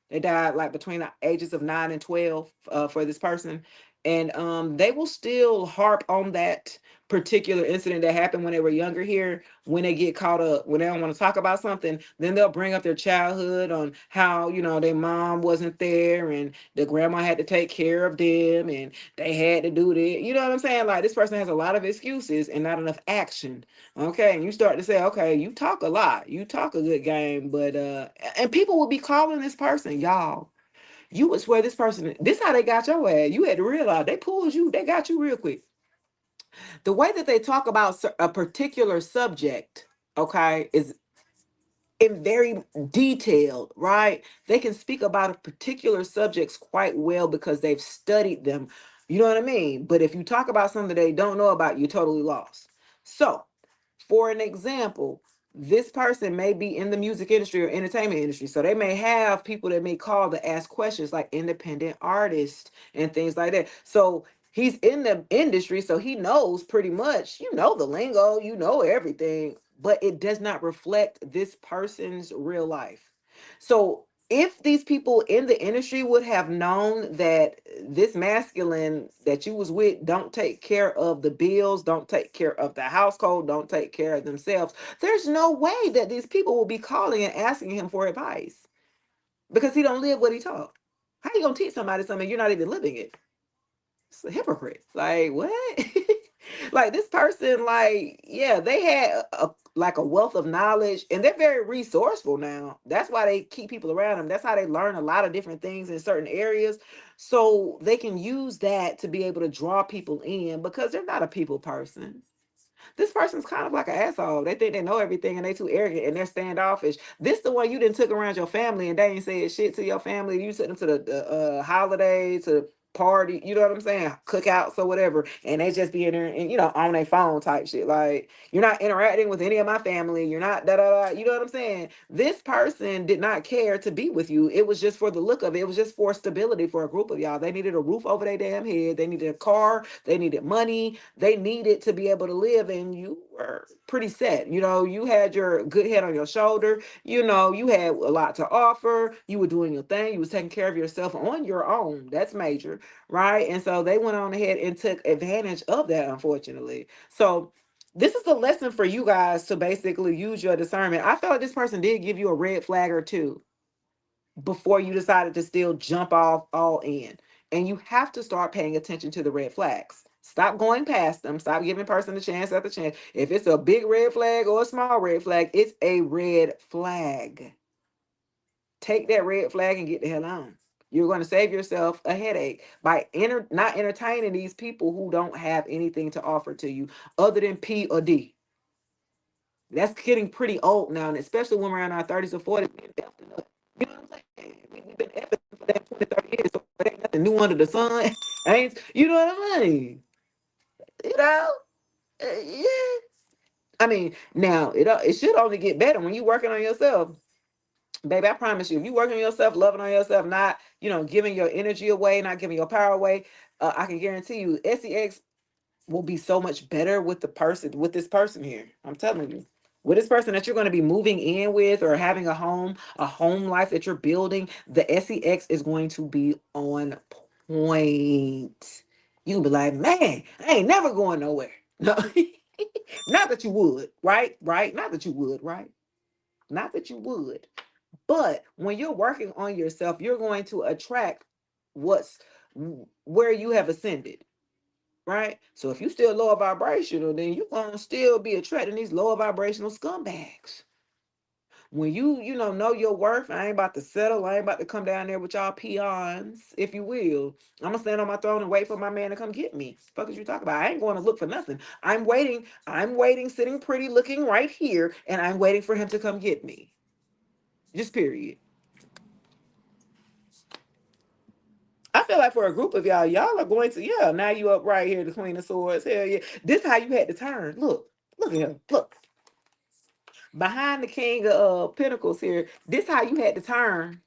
They died like between the ages of 9 and 12 for this person. And they will still harp on that particular incident that happened when they were younger here. When they get caught up, when they don't want to talk about something, then they'll bring up their childhood on how, their mom wasn't there and the grandma had to take care of them and they had to do that. You know what I'm saying? Like this person has a lot of excuses and not enough action. Okay. And you start to say, okay, you talk a lot, you talk a good game, but and people will be calling this person, y'all. You would swear this how they got your ass. You had to realize they pulled you, they got you real quick. The way that they talk about a particular subject, okay, is in very detailed, right? They can speak about a particular subjects quite well because they've studied them. You know what I mean? But if you talk about something they don't know about, you're totally lost. So, for an example, this person may be in the music industry or entertainment industry. So they may have people that may call to ask questions like independent artists and things like that. So he's in the industry, so he knows pretty much, the lingo, everything, but it does not reflect this person's real life. So if these people in the industry would have known that this masculine that you was with don't take care of the bills, don't take care of the household, don't take care of themselves, there's no way that these people will be calling and asking him for advice because he don't live what he taught. How you gonna teach somebody something you're not even living it? It's a hypocrite. Like what? Like this person, like, yeah, they had like a wealth of knowledge and they're very resourceful now. That's why they keep people around them. That's how they learn a lot of different things in certain areas. So they can use that to be able to draw people in because they're not a people person. This person's kind of like an asshole. They think they know everything and they too arrogant and they're standoffish. This the one you didn't took around your family and they ain't said shit to your family. You took them to the holidays, to party, you know what I'm saying? Cookouts or whatever. And they just be in there and on their phone type shit. Like you're not interacting with any of my family. You're not da da da. You know what I'm saying? This person did not care to be with you. It was just for the look of it. It was just for stability for a group of y'all. They needed a roof over their damn head. They needed a car. They needed money. They needed to be able to live, and you were pretty set. You had your good head on your shoulder. You had a lot to offer. You were doing your thing. You was taking care of yourself on your own. That's major, right? And so they went on ahead and took advantage of that, unfortunately. So this is a lesson for you guys to basically use your discernment. I felt like this person did give you a red flag or two before you decided to still jump off all in. And you have to start paying attention to the red flags. Stop going past them. Stop giving person a chance after chance. If it's a big red flag or a small red flag, it's a red flag. Take that red flag and get the hell on. You're going to save yourself a headache by not entertaining these people who don't have anything to offer to you other than P or D. That's getting pretty old now, and especially when we're in our 30s or 40s. You know what I'm saying? We've been effing for that 20, 30 years, so it ain't nothing new under the sun. Ain't you know what I mean? You know? Yeah. I mean, now it should only get better when you working on yourself. Baby, I promise you, if you working on yourself, loving on yourself, not, giving your energy away, not giving your power away, I can guarantee you, SEX will be so much better with this person here. I'm telling you. With this person that you're going to be moving in with or having a home life that you're building, the SEX is going to be on point. You'll be like, man, I ain't never going nowhere. No, not that you would, right? Right? Not that you would, right? Not that you would. But when you're working on yourself, you're going to attract what's where you have ascended, right? So if you still lower vibrational, then you're gonna still be attracting these lower vibrational scumbags. When you know your worth, I ain't about to settle. I ain't about to come down there with y'all peons, if you will. I'm gonna stand on my throne and wait for my man to come get me. Fuck is you talking about? I ain't going to look for nothing. I'm waiting. I'm waiting, sitting pretty, looking right here, and I'm waiting for him to come get me. Just period. I feel like for a group of y'all are going to, yeah, now you up right here, the Queen of Swords. Hell yeah. This how you had to turn. Look at him. Look. Behind the King of Pentacles here, this how you had to turn.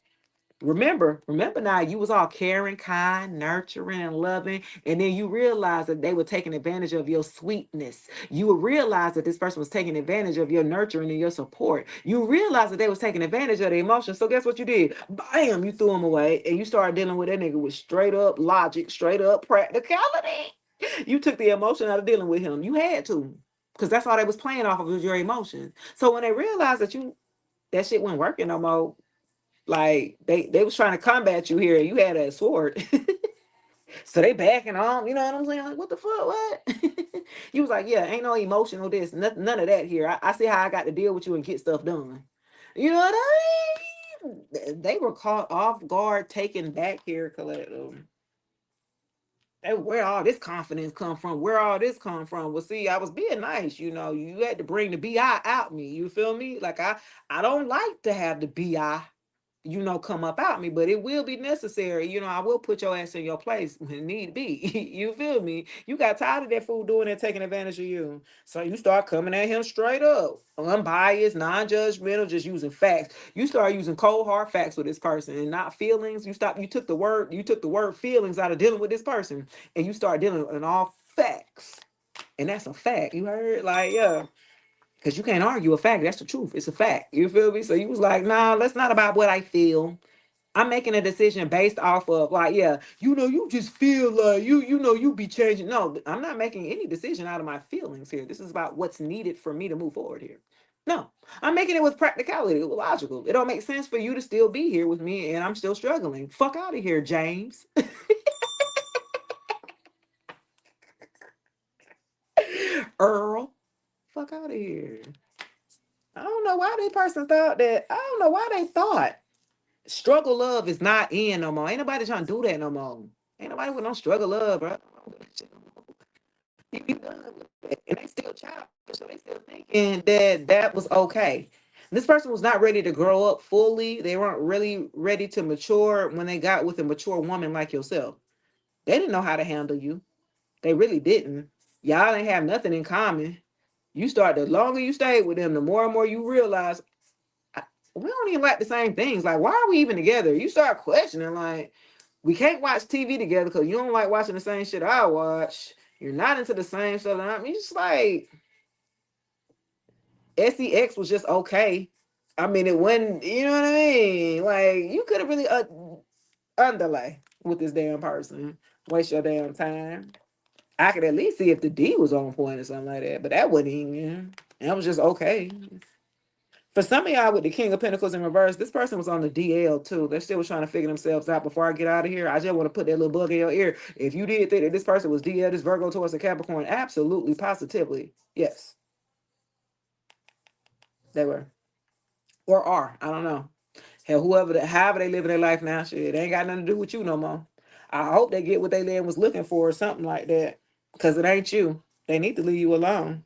Remember now, you was all caring, kind, nurturing, and loving, and then you realized that they were taking advantage of your sweetness. You would realize that this person was taking advantage of your nurturing and your support. You realized that they was taking advantage of the emotions. So guess what you did? Bam, you threw them away, and you started dealing with that nigga with straight up logic, straight up practicality. You took the emotion out of dealing with him. You had to, because that's all they was playing off of was your emotions. So when they realized that shit wasn't working no more, like they was trying to combat you here. You had a sword. So they backing off. You know what I'm saying? Like, what the fuck? What? You was like, yeah, ain't no emotional this, none of that here. I see how I got to deal with you and get stuff done. You know what I mean? They were caught off guard, taken back here, collective. Where all this confidence come from? Where all this come from? Well, see, I was being nice, You had to bring the bi out me. You feel me? Like I don't like to have the bi, come up out me, but it will be necessary. I will put your ass in your place when need be. You feel me? You got tired of that fool doing and taking advantage of you. So you start coming at him straight up, unbiased, non-judgmental, just using facts. You start using cold hard facts with this person and not feelings. You took the word feelings out of dealing with this person, and you start dealing in all facts. And that's a fact. You heard? Like, yeah. Because you can't argue a fact. That's the truth. It's a fact. You feel me? So you was like, nah, that's not about what I feel. I'm making a decision based off of, like, yeah, you just feel like you be changing. No, I'm not making any decision out of my feelings here. This is about what's needed for me to move forward here. No, I'm making it with practicality, with logical. It don't make sense for you to still be here with me and I'm still struggling. Fuck out of here, James. Earl. Fuck out of here. I don't know why I don't know why they thought struggle love is not in no more. Ain't nobody trying to do that no more. Ain't nobody with no struggle love, bro. You done with that. And they still childish, so they still thinking that that was okay. This person was not ready to grow up fully. They weren't really ready to mature when they got with a mature woman like yourself. They didn't know how to handle you. They really didn't. Y'all ain't have nothing in common. The longer you stayed with them, the more and more you realize we don't even like the same things. Like, why are we even together? You start questioning, like, we can't watch TV together because you don't like watching the same shit I watch. You're not into the same stuff. I mean, it's just like sex was just okay. I mean, it wasn't, you know what I mean? Like, you could have really underlay with this damn person. Waste your damn time. I could at least see if the D was on point or something like that, but that wasn't even. That was just okay. For some of y'all with the King of Pentacles in reverse, this person was on the DL too. They're still trying to figure themselves out. Before I get out of here, I just want to put that little bug in your ear. If you did think that this person was DL, this Virgo, Taurus, and Capricorn, absolutely, positively, yes, they were or are. I don't know. Hell, however they live their life now, shit, they ain't got nothing to do with you no more. I hope they get what they land was looking for or something like that, because it ain't you. They need to leave you alone.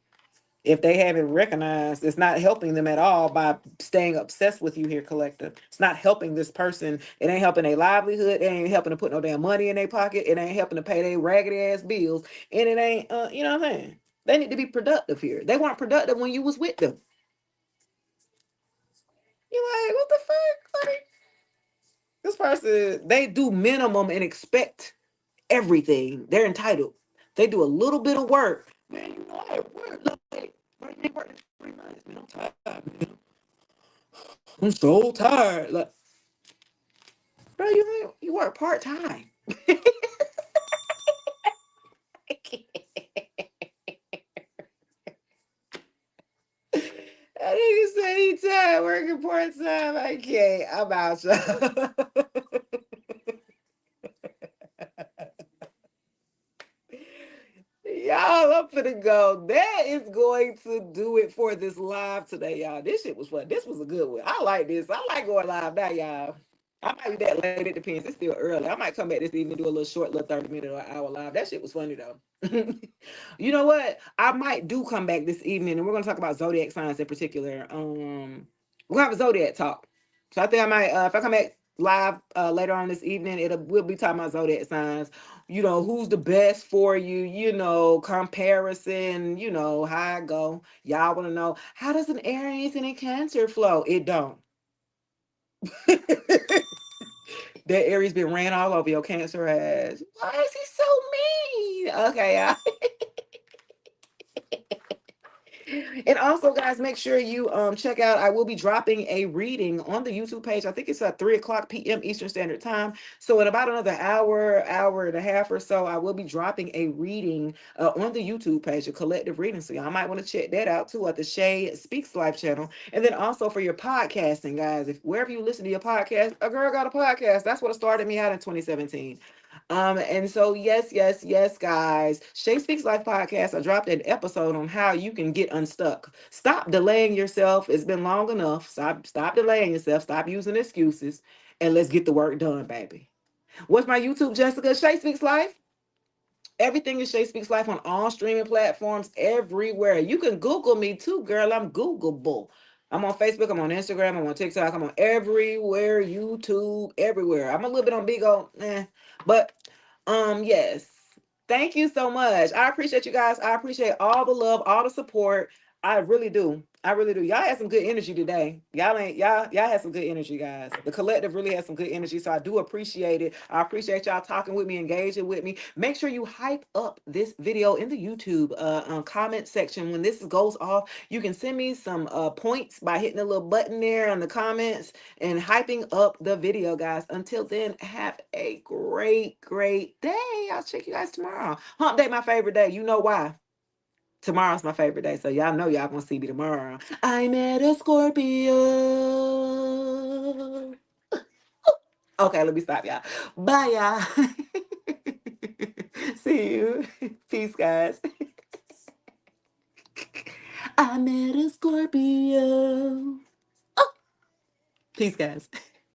If they haven't recognized, it's not helping them at all by staying obsessed with you here, collective. It's not helping this person. It ain't helping their livelihood. It ain't helping to put no damn money in their pocket. It ain't helping to pay their raggedy ass bills. And it ain't, you know what I'm saying? They need to be productive here. They weren't productive when you was with them. You're like, what the fuck? Like, this person, they do minimum and expect everything. They're entitled. They do a little bit of work. Man, I work. Like, bro, you ain't worked 3 months, man. I'm tired, man. I'm so tired. Like, bro, you work part time. That nigga said he tired working part time. I can't. I'm out, y'all. Y'all, I'm finna go. That is going to do it for this live today, y'all. This shit was fun. This was a good one. I like this. I like going live now, y'all. I might be that late. It depends. It's still early. I might come back this evening, do a little short, little 30-minute or hour live. That shit was funny though. You know what? I might do come back this evening, and we're gonna talk about zodiac signs in particular. We'll have a zodiac talk. So I think I might, if I come back live later on this evening, we'll be talking about zodiac signs. You know, who's the best for you, you know, comparison, you know, how I go. Y'all want to know, how does an Aries and a Cancer flow? It don't. That Aries been ran all over your Cancer ass. Why is he so mean? Okay, y'all. And also, guys, make sure you check out. I will be dropping a reading on the YouTube page. I think it's at 3 o'clock p.m. Eastern Standard Time. So in about another hour and a half or so, I will be dropping a reading on the YouTube page, a collective reading. So y'all might want to check that out too at the Shay Speaks Live channel. And then also for your podcasting, guys, if wherever you listen to your podcast, a girl got a podcast. That's what started me out in 2017. And so yes, guys. Shay Speaks Life podcast. I dropped an episode on how you can get unstuck. Stop delaying yourself. It's been long enough. Stop delaying yourself. Stop using excuses. And let's get the work done, baby. What's my YouTube, Jessica? Shay Speaks Life. Everything is Shay Speaks Life on all streaming platforms, everywhere. You can Google me too, girl. I'm Googleable. I'm on Facebook. I'm on Instagram. I'm on TikTok. I'm on everywhere. YouTube, everywhere. I'm a little bit on Big O, but yes. Thank you so much. I appreciate you guys. I appreciate all the love, all the support. I really do. I really do. Y'all had some good energy today. Y'all had some good energy, guys. The collective really had some good energy. So I do appreciate it. I appreciate y'all talking with me, engaging with me. Make sure you hype up this video in the YouTube comment section. When this goes off, you can send me some points by hitting the little button there on the comments and hyping up the video, guys. Until then, have a great day. I'll check you guys tomorrow. Hump day, my favorite day. You know why? Tomorrow's my favorite day, so y'all know y'all gonna see me tomorrow. I met a Scorpio. Okay, let me stop, y'all. Bye, y'all. See you. Peace, guys. I met a Scorpio. Peace, guys.